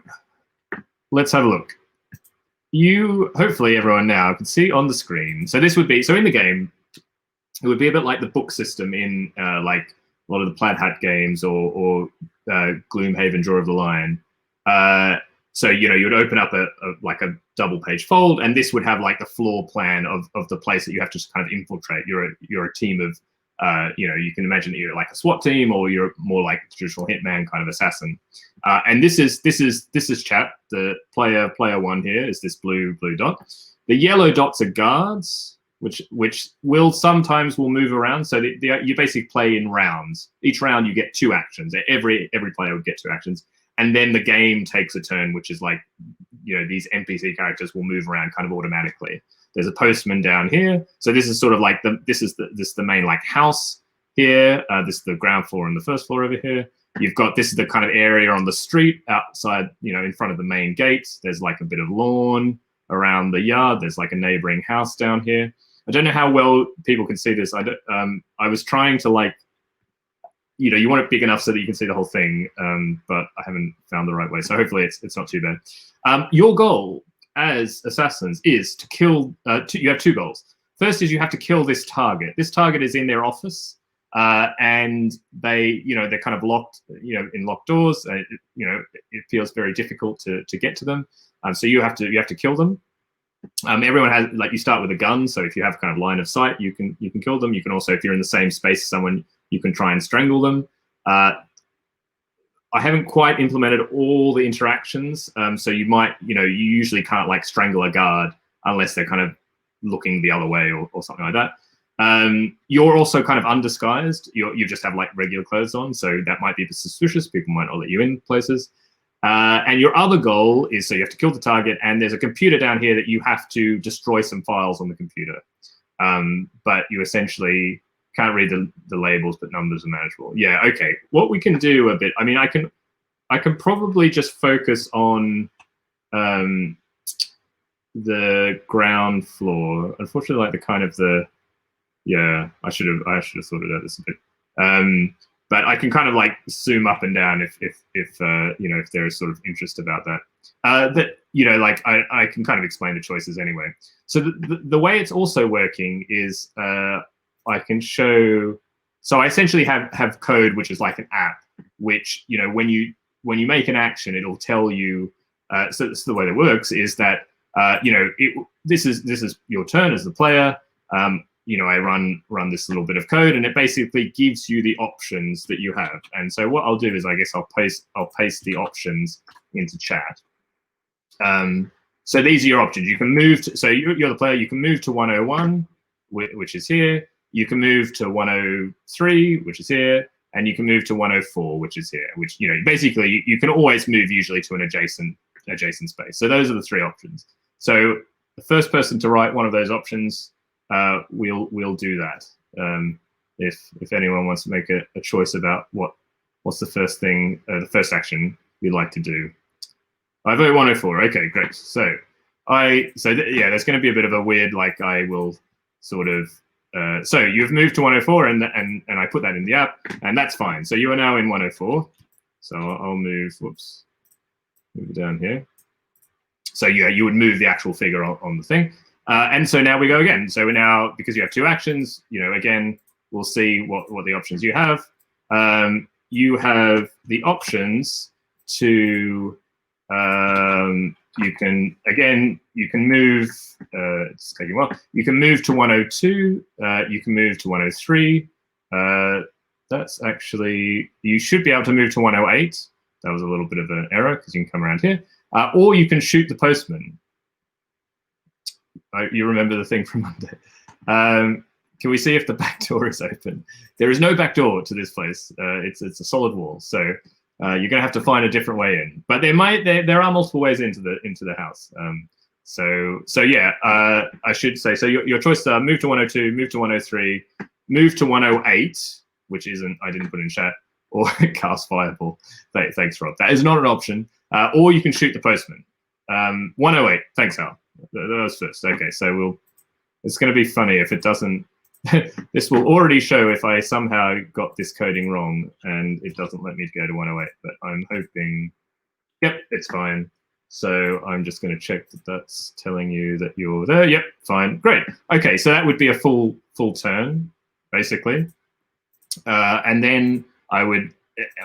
let's have a look. Hopefully everyone now can see on the screen. So this would be, so in the game, it would be a bit like the book system in like a lot of the Plaid Hat games or Gloomhaven Draw of the Lion. So, you know, you'd open up like a double page fold, and this would have like the floor plan of the place that you have to kind of infiltrate. You're a team of, you know, you can imagine that you're like a SWAT team, or you're more like a traditional hitman kind of assassin. And this is chat. The player 1 here is this blue dot. The yellow dots are guards, which will sometimes move around. So you basically play in rounds. Each round you get 2 actions. Every player would get 2 actions. And then the game takes a turn, which is like, you know, these NPC characters will move around kind of automatically. There's a postman down here. So this is sort of like this is the main like house here. This is the ground floor and the first floor over here. You've got, this is the kind of area on the street outside, you know, in front of the main gates. There's like a bit of lawn around the yard. There's like a neighboring house down here. I don't know how well people can see this. I was trying to like, you know, you want it big enough so that you can see the whole thing, but I haven't found the right way. So hopefully it's not too bad. Your goal as assassins is to kill, you have 2 goals. First is you have to kill this target. This target is in their office, and they, you know, they're kind of locked, you know, in locked doors. You know, it feels very difficult to get to them. So you have to kill them. Everyone has, like, you start with a gun, so if you have kind of line of sight, you can kill them. You can also, if you're in the same space as someone, you can try and strangle them. I haven't quite implemented all the interactions, so you might, you know, you usually can't like strangle a guard unless they're kind of looking the other way or something like that. You're also kind of undisguised. You just have like regular clothes on, so that might be suspicious. People might not let you in places. And your other goal is, so you have to kill the target, and there's a computer down here that you have to destroy some files on the computer. But you essentially can't read the labels, but numbers are manageable. Yeah, okay. What we can do a bit, I mean, I can probably just focus on the ground floor. Unfortunately, like the kind of yeah, I should have thought about this a bit. But I can kind of like zoom up and down if you know, if there is sort of interest about that. That, you know, like I can kind of explain the choices anyway. So the way it's also working is I can show. So I essentially have code which is like an app, which, you know, when you make an action, it'll tell you. So the way that works is that you know, this is your turn as the player. You know, I run this little bit of code, and it basically gives you the options that you have. And so what I'll do is, I guess I'll paste the options into chat. So these are your options. You can move to, so you're the player. You can move to 101, which is here. You can move to 103, which is here, and you can move to 104, which is here. Which, you know, basically you can always move usually to an adjacent space. So those are the 3 options. So the first person to write one of those options, we'll do that. If anyone wants to make a choice about what's the first thing, the first action you'd like to do. I vote 104. Okay, great. So yeah, there's going to be a bit of a weird, like, I will sort of. So you've moved to 104, and I put that in the app, and that's fine. So you are now in 104. So I'll move. Whoops. Move it down here. So yeah, you would move the actual figure on the thing. And so now we go again. So we're now, because you have 2 actions, you know, again, we'll see what the options you have. You have the options to, you can move, it's taking a while. You can move to 102, you can move to 103. That's actually, you should be able to move to 108. That was a little bit of an error because you can come around here. Or you can shoot the postman. You remember the thing from Monday. can we see if the back door is open? There is no back door to this place. It's a solid wall, so you're gonna have to find a different way in. But there are multiple ways into the house. So yeah, I should say, so your choices are move to 102, move to 103, move to 108, which I didn't put in chat, or cast fireball. Thanks, Rob. That is not an option. Or you can shoot the postman. 108, thanks, Al. That was first. Okay, so it's going to be funny if it doesn't. This will already show if I somehow got this coding wrong and it doesn't let me go to 108, but I'm hoping, yep, it's fine. So I'm just going to check that that's telling you that you're there. Yep, fine, great. Okay, so that would be a full turn, basically. And then I would,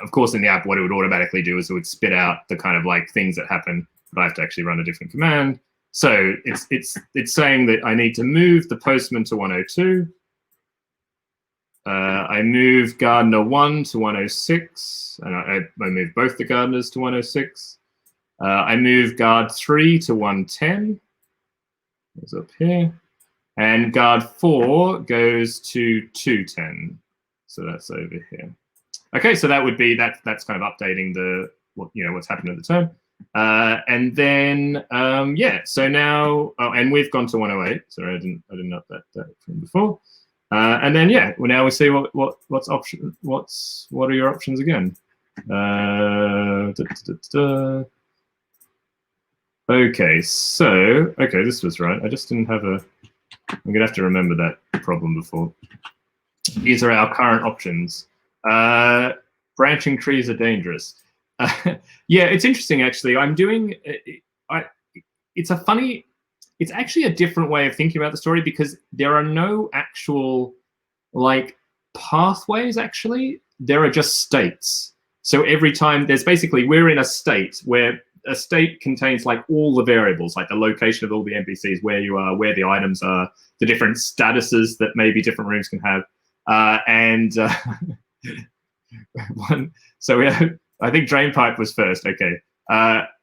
of course, in the app, what it would automatically do is it would spit out the kind of like things that happen, but I have to actually run a different command. So it's saying that I need to move the postman to 102. I move gardener 1 to 106, and I move both the gardeners to 106. I move guard 3 to 110. It's up here. And guard 4 goes to 210. So that's over here. Okay, so that would be that's kind of updating what's happened at the turn. And then yeah, so now and we've gone to 108. Sorry, I didn't up that from before. And then yeah, well, now we see what are your options again? Okay, so this was right. I just didn't have I'm gonna have to remember that problem before. These are our current options. Branching trees are dangerous. Yeah, it's interesting actually. I'm doing. It's actually a different way of thinking about the story because there are no actual like pathways. Actually, there are just states. So every time we're in a state where a state contains like all the variables, like the location of all the NPCs, where you are, where the items are, the different statuses that maybe different rooms can have, So we have, I think drain pipe was first. Okay,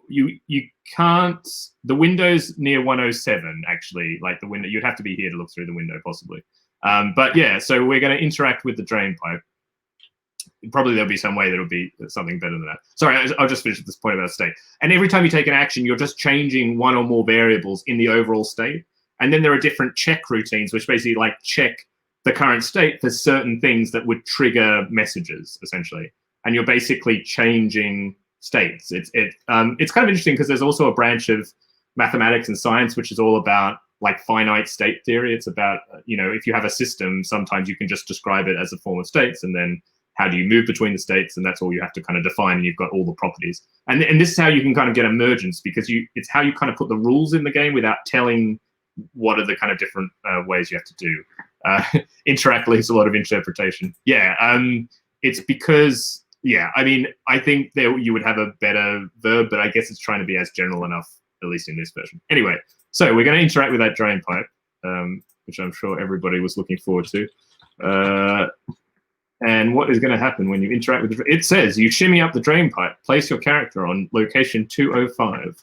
you can't, the windows near 107 actually, like the window, you'd have to be here to look through the window possibly. But yeah, so we're going to interact with the drain pipe. Probably there'll be some way that'll be something better than that. Sorry, I'll just finish this point about state. And every time you take an action, you're just changing one or more variables in the overall state. And then there are different check routines, which basically like check the current state for certain things that would trigger messages, essentially. And you're basically changing states. It's kind of interesting because there's also a branch of mathematics and science which is all about like finite state theory. It's about, if you have a system, sometimes you can just describe it as a form of states, and then how do you move between the states, and that's all you have to kind of define, and you've got all the properties. And this is how you can kind of get emergence, because it's how you kind of put the rules in the game without telling what are the kind of different ways you have to do. Interact leaves a lot of interpretation. Yeah, it's because, yeah, I mean, I think you would have a better verb, but I guess it's trying to be as general enough, at least in this version. Anyway, so we're going to interact with that drain pipe, which I'm sure everybody was looking forward to. And what is going to happen when you interact with it says you shimmy up the drain pipe, place your character on location 205.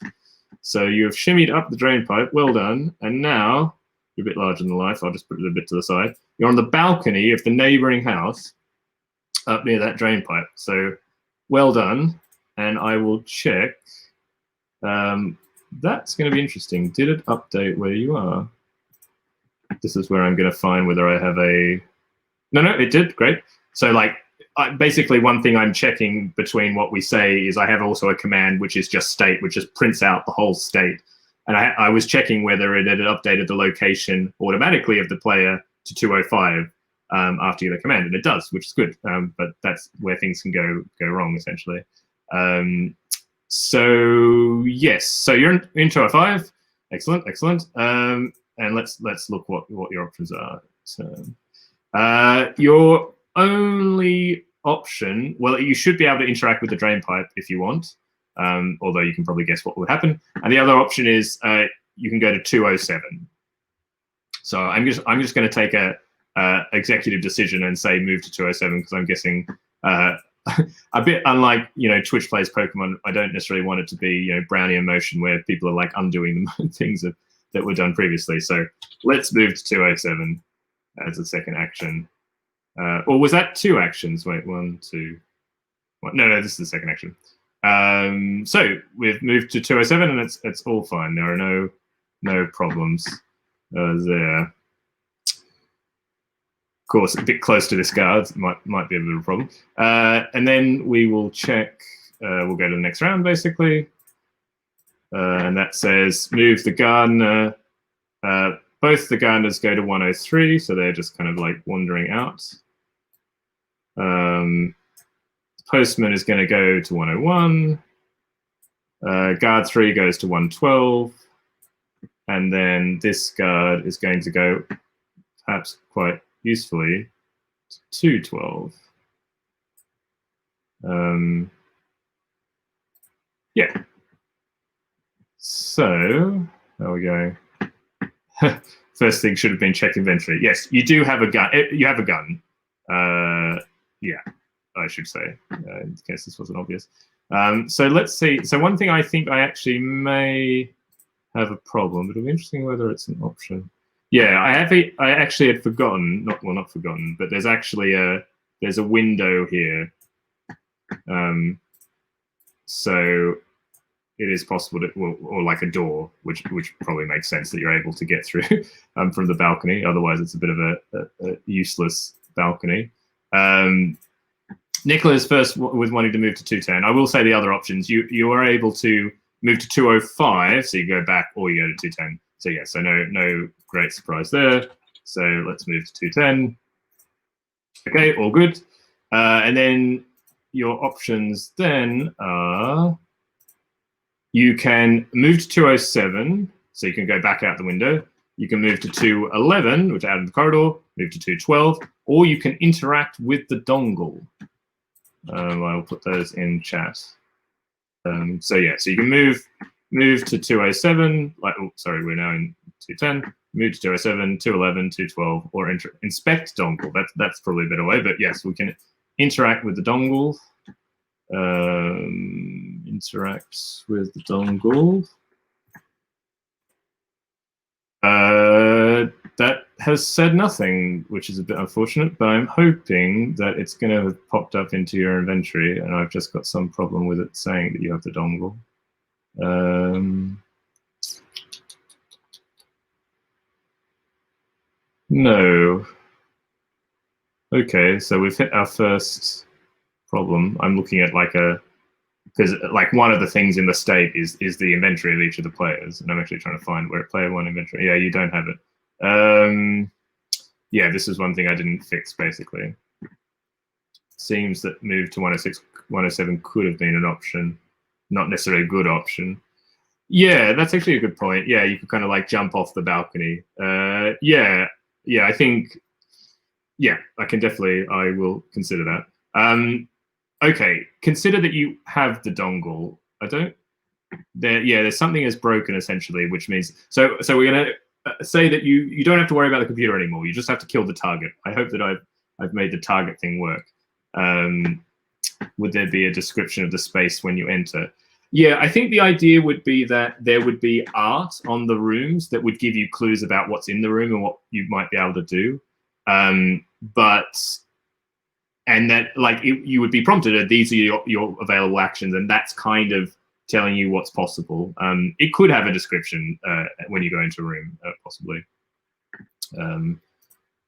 So you have shimmied up the drain pipe, well done. And now, you're a bit larger than life, I'll just put it a bit to the side. You're on the balcony of the neighboring house up near that drain pipe. So well done. And I will check. That's going to be interesting. Did it update where you are? This is where I'm going to find whether I have a... No, it did. Great. So like basically one thing I'm checking between what we say is I have also a command which is just state, which just prints out the whole state. And I was checking whether it had updated the location automatically of the player to 205 after you get the command, and it does, which is good. But that's where things can go wrong essentially. So yes, so you're in 205. Excellent. And let's look what your options are. So, your only option, well, you should be able to interact with the drain pipe if you want, although you can probably guess what would happen. And the other option is you can go to 207. So I'm just going to take a executive decision and say move to 207 because I'm guessing a bit unlike Twitch plays Pokemon, I don't necessarily want it to be Brownian motion where people are like undoing the things that were done previously. So let's move to 207. as a second action. Or was that 2 actions? Wait, 1, 2. No, this is the second action. So we've moved to 207, and it's all fine. There are no problems there. Of course, a bit close to this guard might be a bit of a problem. And then we will check. We'll go to the next round, basically. And that says move the gardener. Both the gardeners go to 103, so they're just kind of like wandering out. The postman is going to go to 101. Guard 3 goes to 112. And then this guard is going to go, perhaps quite usefully, to 212. Yeah. So, how are we going? First thing should have been check inventory. Yes, you do have a gun. You have a gun. Yeah, I should say, in case this wasn't obvious. So let's see. So one thing I think I actually may have a problem, but it'll be interesting whether it's an option. Yeah, I actually had forgotten. Not forgotten, but there's actually there's a window here. So it is possible to, or like a door, which probably makes sense that you're able to get through from the balcony. Otherwise, it's a bit of a useless balcony. Nicholas first was wanting to move to 210. I will say the other options. You are able to move to 205, so you go back, or you go to 210. So yeah, so no great surprise there. So let's move to 210. Okay, all good. And then your options then are, you can move to 207, so you can go back out the window. You can move to 211, which is out of the corridor, move to 212, or you can interact with the dongle. I'll put those in chat. So yeah, so you can move to 207, like, oh, sorry, we're now in 210, move to 207, 211, 212, or inspect dongle. That's probably a better way, but yes, we can interact with the dongle. Interact with the dongle. That has said nothing, which is a bit unfortunate, but I'm hoping that it's going to have popped up into your inventory, and I've just got some problem with it saying that you have the dongle. No. Okay, so we've hit our first problem. I'm looking at because like one of the things in the state is the inventory of each of the players, and I'm actually trying to find where player 1 inventory. Yeah, you don't have it. Yeah, this is one thing I didn't fix, basically. Seems that move to 106, 107 could have been an option, not necessarily a good option. Yeah, that's actually a good point. Yeah, you could kind of like jump off the balcony. Yeah, I think, yeah, I will consider that. Okay, consider that you have the dongle. There's something is broken essentially, which means, so we're gonna say that you don't have to worry about the computer anymore. You just have to kill the target. I hope that I've made the target thing work. Would there be a description of the space when you enter? Yeah, I think the idea would be that there would be art on the rooms that would give you clues about what's in the room and what you might be able to do. And that, like, you would be prompted that these are your available actions, and that's kind of telling you what's possible. It could have a description when you go into a room, possibly.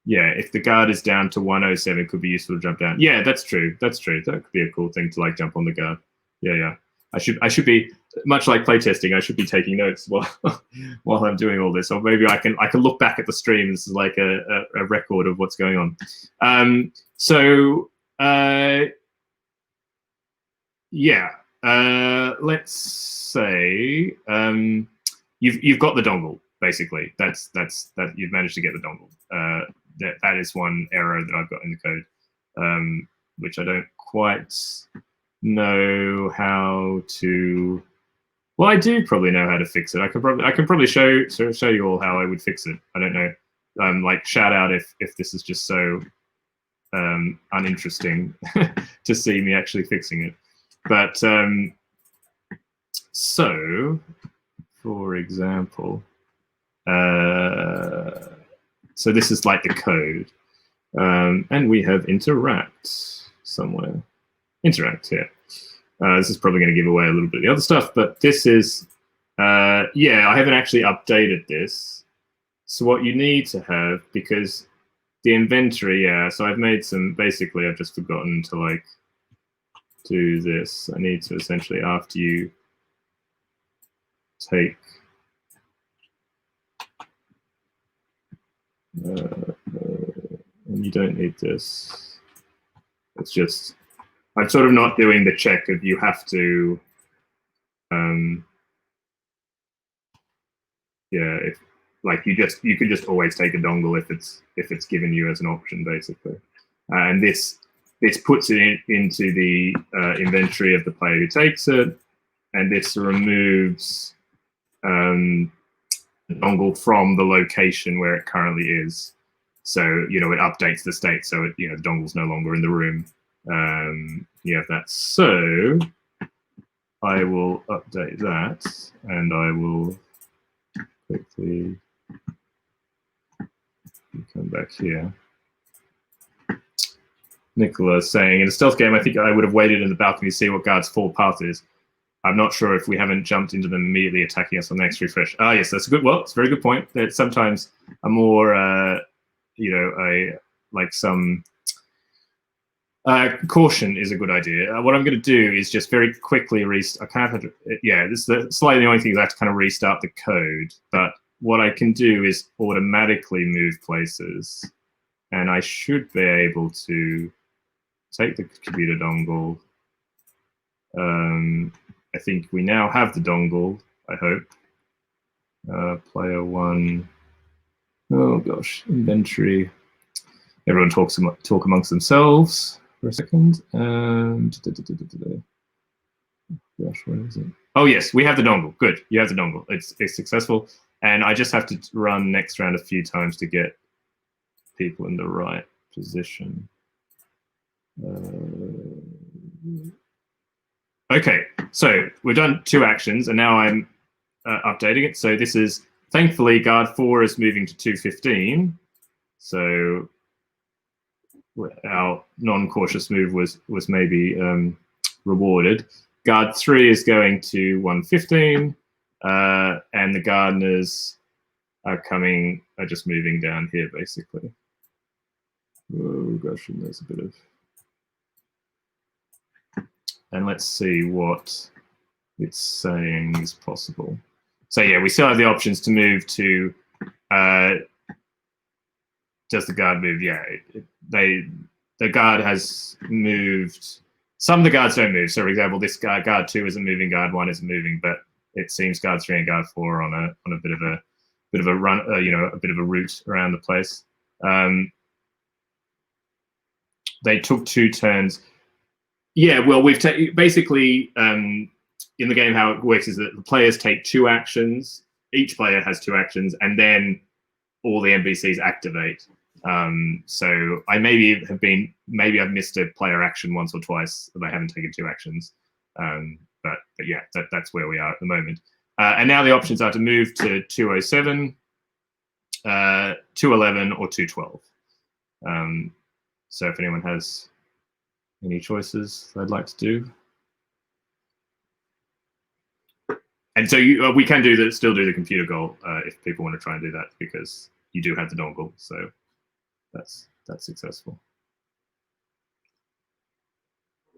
Yeah, if the guard is down to 107, it could be useful to jump down. Yeah, that's true. That could be a cool thing to like jump on the guard. Yeah. I should be, much like playtesting, I should be taking notes while I'm doing all this, or maybe I can look back at the stream. This is like a record of what's going on. Yeah. Let's say you've got the dongle. Basically, that's you've managed to get the dongle. That is one error that I've got in the code, which I don't quite know how to. Well, I do probably know how to fix it. I can probably show you all how I would fix it. I don't know. Like, shout out if this is just so uninteresting to see me actually fixing it. But so, for example, So this is like the code. And we have interact somewhere. Interact here. This is probably going to give away a little bit of the other stuff, but this is, yeah, I haven't actually updated this. So what you need to have, because the inventory, yeah, so I've made some, basically I've just forgotten to like do this. I need to essentially, after you take, and you don't need this. It's just, I'm sort of not doing the check of you have to, yeah, if like you can just always take a dongle if it's given you as an option basically, and this puts it into the inventory of the player who takes it, and this removes the dongle from the location where it currently is. So you know it updates the state, so it, you know, the dongle's no longer in the room. You have that. So I will update that, and I will quickly come back here. Nicola saying, in a stealth game, I think I would have waited in the balcony to see what guard's full path is. I'm not sure if we haven't jumped into them immediately attacking us on the next refresh. Ah, yes, that's a good. Well, it's a very good point. That sometimes a more, you know, like some caution is a good idea. What I'm going to do is just very quickly restart. I can't have to, yeah, this is the slightly annoying thing is I have to kind of restart the code. But what I can do is automatically move places, and I should be able to take the computer dongle. I think we now have the dongle, I hope. Player one. Oh gosh, inventory. Everyone talk amongst themselves for a second. Gosh, where is it? Oh yes, we have the dongle. Good, you have the dongle. It's successful, and I just have to run next round a few times to get people in the right position. Okay, so we've done 2 actions, and now I'm updating it. So this is, thankfully, guard 4 is moving to 215. So our non-cautious move was maybe rewarded. Guard 3 is going to 115, and the gardeners are just moving down here, basically. Oh gosh, and there's a bit of... And let's see what it's saying is possible. So yeah, we still have the options to move to, does the guard move? Yeah, the guard has moved. Some of the guards don't move. So for example, this guard 2 isn't moving, guard 1 isn't moving, but it seems guard 3 and guard 4 are on a bit of a run, you know, a bit of a route around the place. They took 2 turns. Yeah, well, we've basically in the game how it works is that the players take 2 actions. Each player has 2 actions, and then all the NPCs activate. So I maybe I've missed a player action once or twice that I haven't taken 2 actions. But yeah, that's where we are at the moment. And now the options are to move to 207, 211, or 212. So if anyone has any choices I'd like to do. And so we can still do the computer goal if people want to try and do that, because you do have the dongle. So that's successful.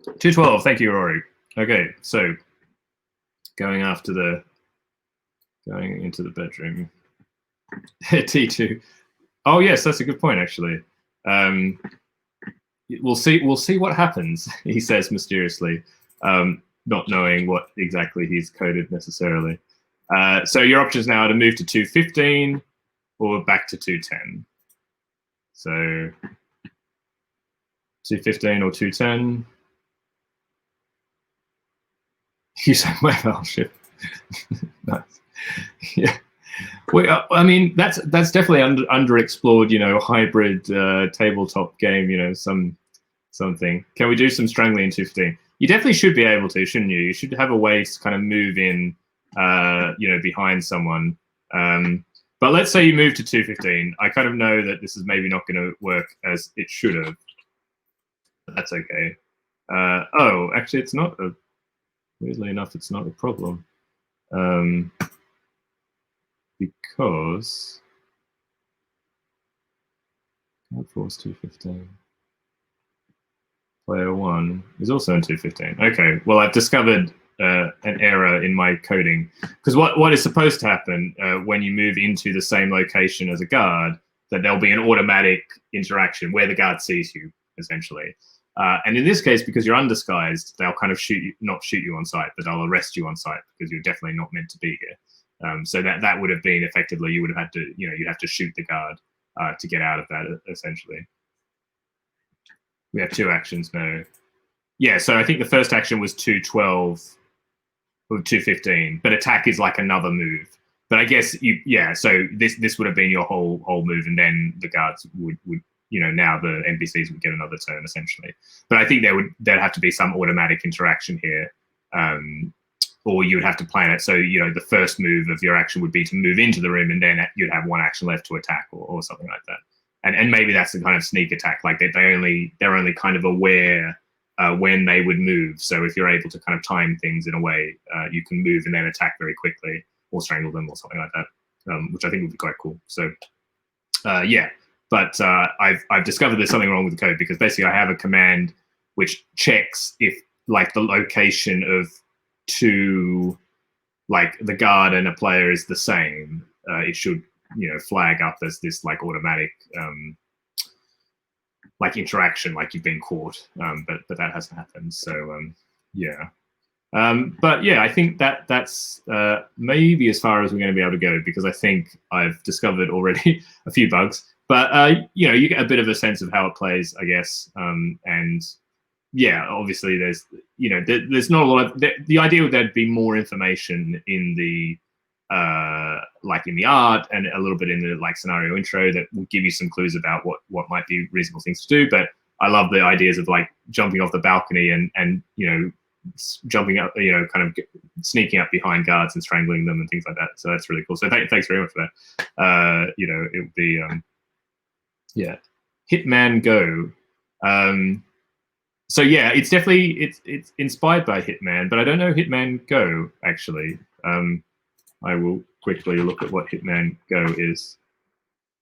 212, thank you, Rory. Okay, so going into the bedroom. T2. Oh yes, that's a good point actually. We'll see what happens, he says mysteriously, not knowing what exactly he's coded necessarily. So your options now are to move to 215 or back to 210. So 215 or 210. You say my fellowship. Nice. Yeah. Well, I mean, that's definitely underexplored, you know, hybrid tabletop game, you know, something. Can we do some strangling in 215? You definitely should be able to, shouldn't you? You should have a way to kind of move in, you know, behind someone. But But let's say you move to 215. I kind of know that this is maybe not going to work as it should have. That's okay. Oh, actually, it's not a. Weirdly enough, it's not a problem. Because Guard Force 215. Player 1 is also in 215. Okay, well, I've discovered an error in my coding. Because what is supposed to happen when you move into the same location as a guard, that there'll be an automatic interaction where the guard sees you, essentially. And in this case, because you're undisguised, they'll kind of not shoot you on sight, but they'll arrest you on sight because you're definitely not meant to be here. So that would have been effectively, you would have had to, you'd have to shoot the guard to get out of that, essentially. We have 2 actions now. Yeah, so I think the first action was 212 or 215, but attack is like another move. But I guess so this would have been your whole move, and then the guards would now the NPCs would get another turn essentially. But I think there'd have to be some automatic interaction here, or you would have to plan it so the first move of your action would be to move into the room, and then you'd have 1 action left to attack or something like that. And maybe that's the kind of sneak attack, like they're only kind of aware when they would move. So if you're able to kind of time things in a way, you can move and then attack very quickly, or strangle them or something like that, which I think would be quite cool. So yeah, but I've discovered there's something wrong with the code, because basically I have a command which checks if like the location of 2, like the guard and a player is the same. It should flag up as this like automatic like interaction, like you've been caught, but that hasn't happened. So yeah, but yeah, I think that's maybe as far as we're going to be able to go, because I think I've discovered already a few bugs, but you get a bit of a sense of how it plays, I guess. And yeah, obviously there's there's not a lot of the idea would there'd be more information in the like in the art and a little bit in the like scenario intro that will give you some clues about what might be reasonable things to do. But I love the ideas of like jumping off the balcony and jumping up, kind of sneaking up behind guards and strangling them and things like that. So that's really cool. So thanks very much for that. It would be yeah, Hitman Go. So yeah, it's definitely it's inspired by Hitman, but I don't know Hitman Go actually. I will quickly look at what Hitman Go is.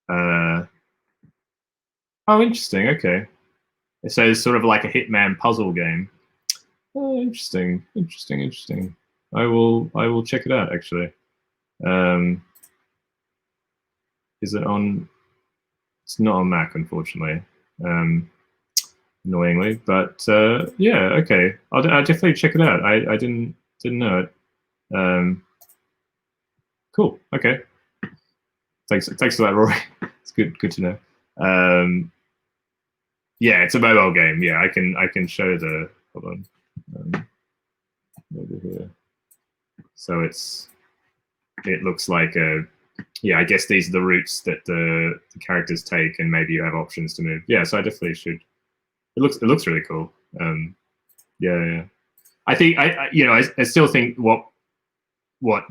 Oh, interesting. Okay, so it's sort of like a Hitman puzzle game. Oh, interesting. I will check it out actually. Is it on? It's not on Mac, unfortunately. Annoyingly, but yeah, okay. I'll definitely check it out. I didn't know it. Cool. Okay. Thanks for that, Rory. It's good to know. Yeah, it's a mobile game. Yeah, I can show the. Hold on. Over here. So it looks like a. Yeah, I guess these are the routes that the characters take, and maybe you have options to move. Yeah, so I definitely should. It looks really cool. Yeah. I think I still think what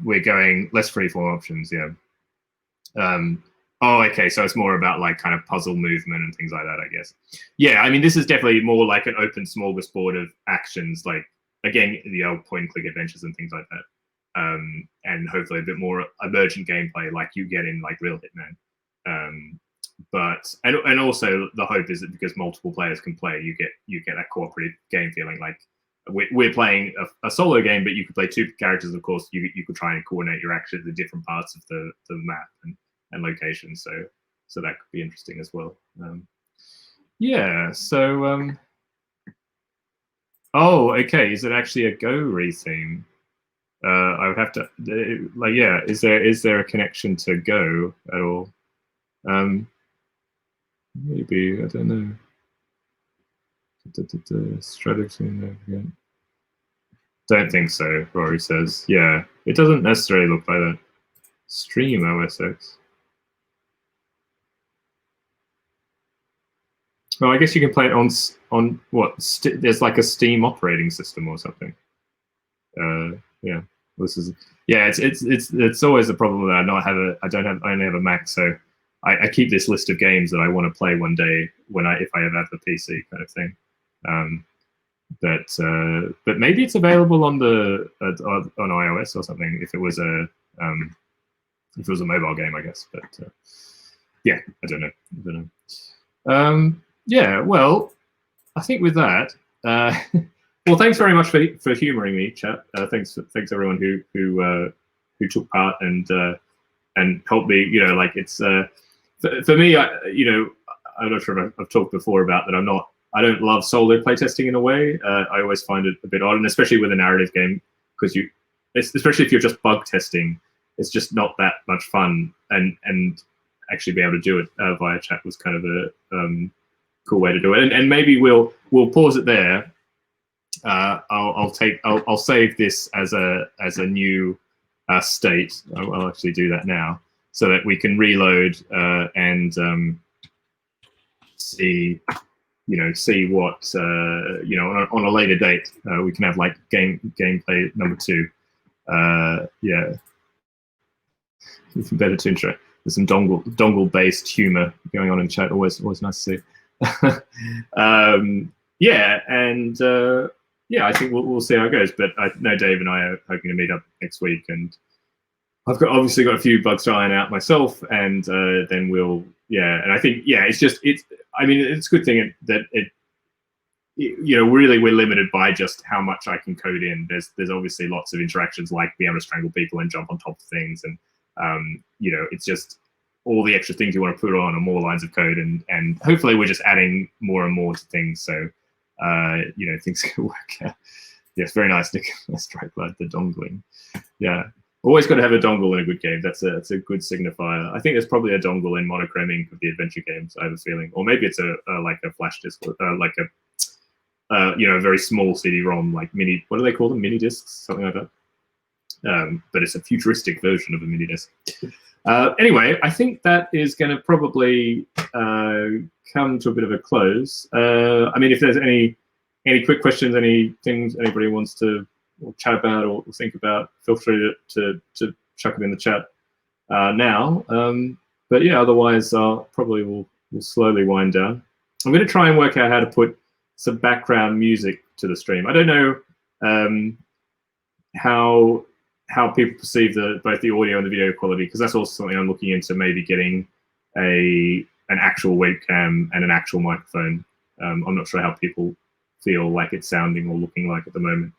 we're going less freeform options. Yeah. Oh, okay. So it's more about like kind of puzzle movement and things like that, I guess. Yeah, I mean, this is definitely more like an open smorgasbord of actions, like again the old point and click adventures and things like that. And hopefully a bit more emergent gameplay like you get in like real Hitman. But also the hope is that because multiple players can play, you get that cooperative game feeling. Like we're playing a solo game, but you could play 2 characters. Of course, you could try and coordinate your actions in different parts of the map and locations. So that could be interesting as well. Yeah. So oh, okay. Is it actually a Go retheme? I would have to like, yeah. Is there a connection to Go at all? Maybe, I don't know. Strategy. Yeah. Don't think so, Rory says. Yeah, it doesn't necessarily look like that. Stream OS X. Well, I guess you can play it on what? There's like a Steam operating system or something. Yeah. This is yeah. It's always a problem that I only have a Mac, so I keep this list of games that I want to play one day if I ever have a PC kind of thing. But maybe it's available on iOS or something if it was a mobile game, I guess. But yeah, I don't know. Yeah, well, I think with that, well, thanks very much for humouring me, chat. Thanks everyone who took part and helped me. You know, like it's for me, I'm not sure if I've talked before about that. I don't love solo playtesting in a way. I always find it a bit odd, and especially with a narrative game, because especially if you're just bug testing, it's just not that much fun. And actually be able to do it via chat was kind of a cool way to do it. And maybe we'll pause it there. I'll save this as a new state. I'll actually do that now so that we can reload and see what on a later date we can have like gameplay number 2. Yeah, even better to intro. There's some dongle based humor going on in chat. Always nice to see. Yeah, and yeah, I think we'll see how it goes. But I know Dave and I are hoping to meet up next week, and I've obviously got a few bugs to iron out myself, and then we'll and I think I mean, it's a good thing that really we're limited by just how much I can code in. There's obviously lots of interactions, like being able to strangle people and jump on top of things, and it's just all the extra things you want to put on and more lines of code, and hopefully we're just adding more and more to things, so things can work out. Yes, very nice, Nick. Strike Blood, the dongling. Yeah, always got to have a dongle in a good game. That's a good signifier. I think there's probably a dongle in Monochrome Inc. of the adventure games, I have a feeling, or maybe it's like a flash disk, like a very small CD-ROM, like mini. What do they call them? Mini discs, something like that. But it's a futuristic version of a mini disc. Anyway, I think that is going to probably come to a bit of a close. I mean, if there's any quick questions, any things anybody wants to chat about or think about, feel free to chuck it in the chat now. But yeah, otherwise, probably we'll slowly wind down. I'm going to try and work out how to put some background music to the stream. I don't know how people perceive both the audio and the video quality, because that's also something I'm looking into, maybe getting an actual webcam and an actual microphone. I'm not sure how people feel like it's sounding or looking like at the moment.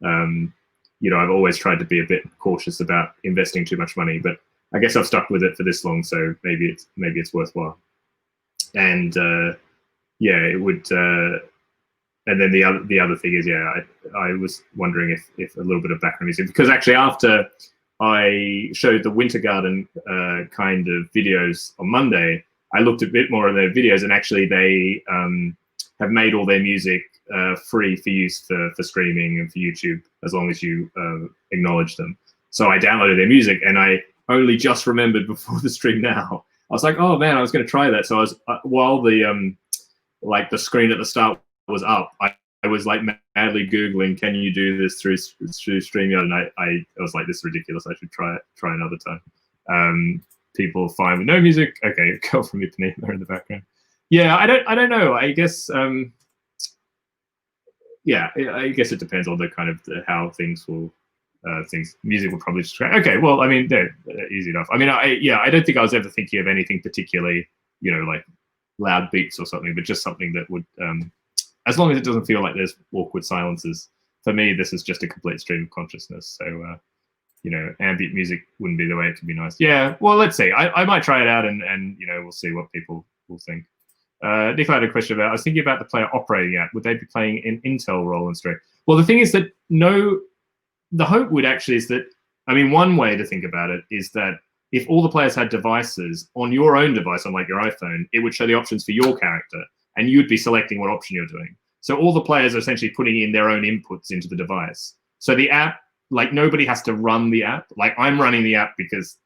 I've always tried to be a bit cautious about investing too much money, but I guess I've stuck with it for this long, so maybe it's worthwhile. And it would. And then the other thing is, I was wondering if a little bit of background music, because actually after I showed the Winter Garden kind of videos on Monday, I looked a bit more at their videos, and actually they have made all their music free for use for streaming and for YouTube, as long as you acknowledge them. So I downloaded their music, and I only just remembered before the stream now. I was like, oh man, I was going to try that. So I was while the like the screen at the start was up, I was like madly Googling, can you do this through StreamYard? And I was like, this is ridiculous. I should try another time. People fine with no music. Okay, Girl from Ipanema in the background. Yeah, I don't know. I guess I guess it depends on the kind of how things will music will probably just okay. Well, I mean, they're easy enough. I mean, I don't think I was ever thinking of anything particularly, like loud beats or something, but just something that would as long as it doesn't feel like there's awkward silences. For me, this is just a complete stream of consciousness. So, ambient music wouldn't be the way it could be nice. Yeah, well, let's see. I might try it out, and we'll see what people will think. Nicola had a question about, I was thinking about the player operating app. Would they be playing an Intel role in stream? Well, the thing is that the hope would actually is that, I mean, one way to think about it is that if all the players had devices on your own device, on like your iPhone, it would show the options for your character, and you'd be selecting what option you're doing. So all the players are essentially putting in their own inputs into the device. So the app, like nobody has to run the app. Like I'm running the app because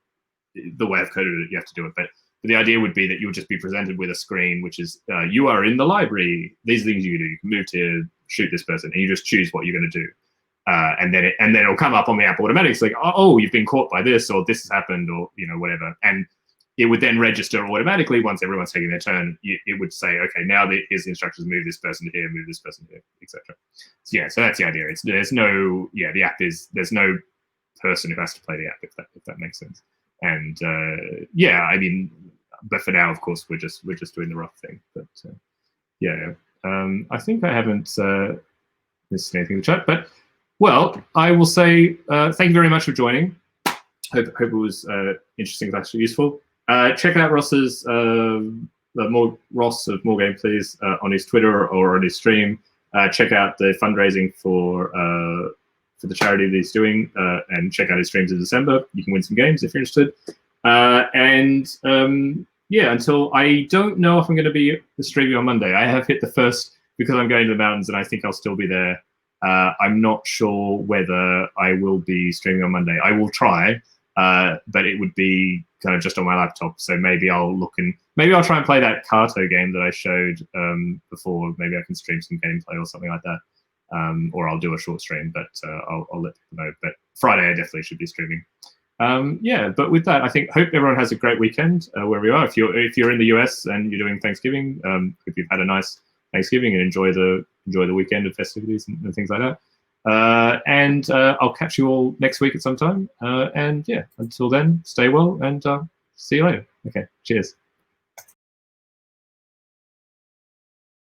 the way I've coded it, you have to do it. But the idea would be that you would just be presented with a screen, which is, you are in the library. These are things you can do. You can move to shoot this person, and you just choose what you're going to do. and then it'll come up on the app automatically. It's like, oh, you've been caught by this, or this has happened, or whatever. And it would then register automatically once everyone's taking their turn. It would say, okay, now here's the instructions: move this person here, move this person here, etc. So yeah, so that's the idea. There's no there's no person who has to play the app, if that makes sense. And I mean, but for now, of course, we're just doing the rough thing. But I think I haven't missed anything in the chat. But well, I will say thank you very much for joining. Hope it was interesting and actually useful. Check out Ross's Ross of More Game Please on his Twitter or on his stream. Check out the fundraising for the charity that he's doing, and check out his streams in December. You can win some games if you're interested. Until I don't know if I'm going to be streaming on Monday. I have hit the first, because I'm going to the mountains and I think I'll still be there. I'm not sure whether I will be streaming on Monday. I will try, but it would be kind of just on my laptop. So maybe I'll try and play that Kato game that I showed before. Maybe I can stream some gameplay or something like that. Or I'll do a short stream, but I'll let people know. But Friday I definitely should be streaming. But with that, I hope everyone has a great weekend wherever you are. If you're in the US and you're doing Thanksgiving, hope you've had a nice Thanksgiving and enjoy the weekend of festivities and things like that. I'll catch you all next week at some time. Until then, stay well and see you later. Okay, cheers.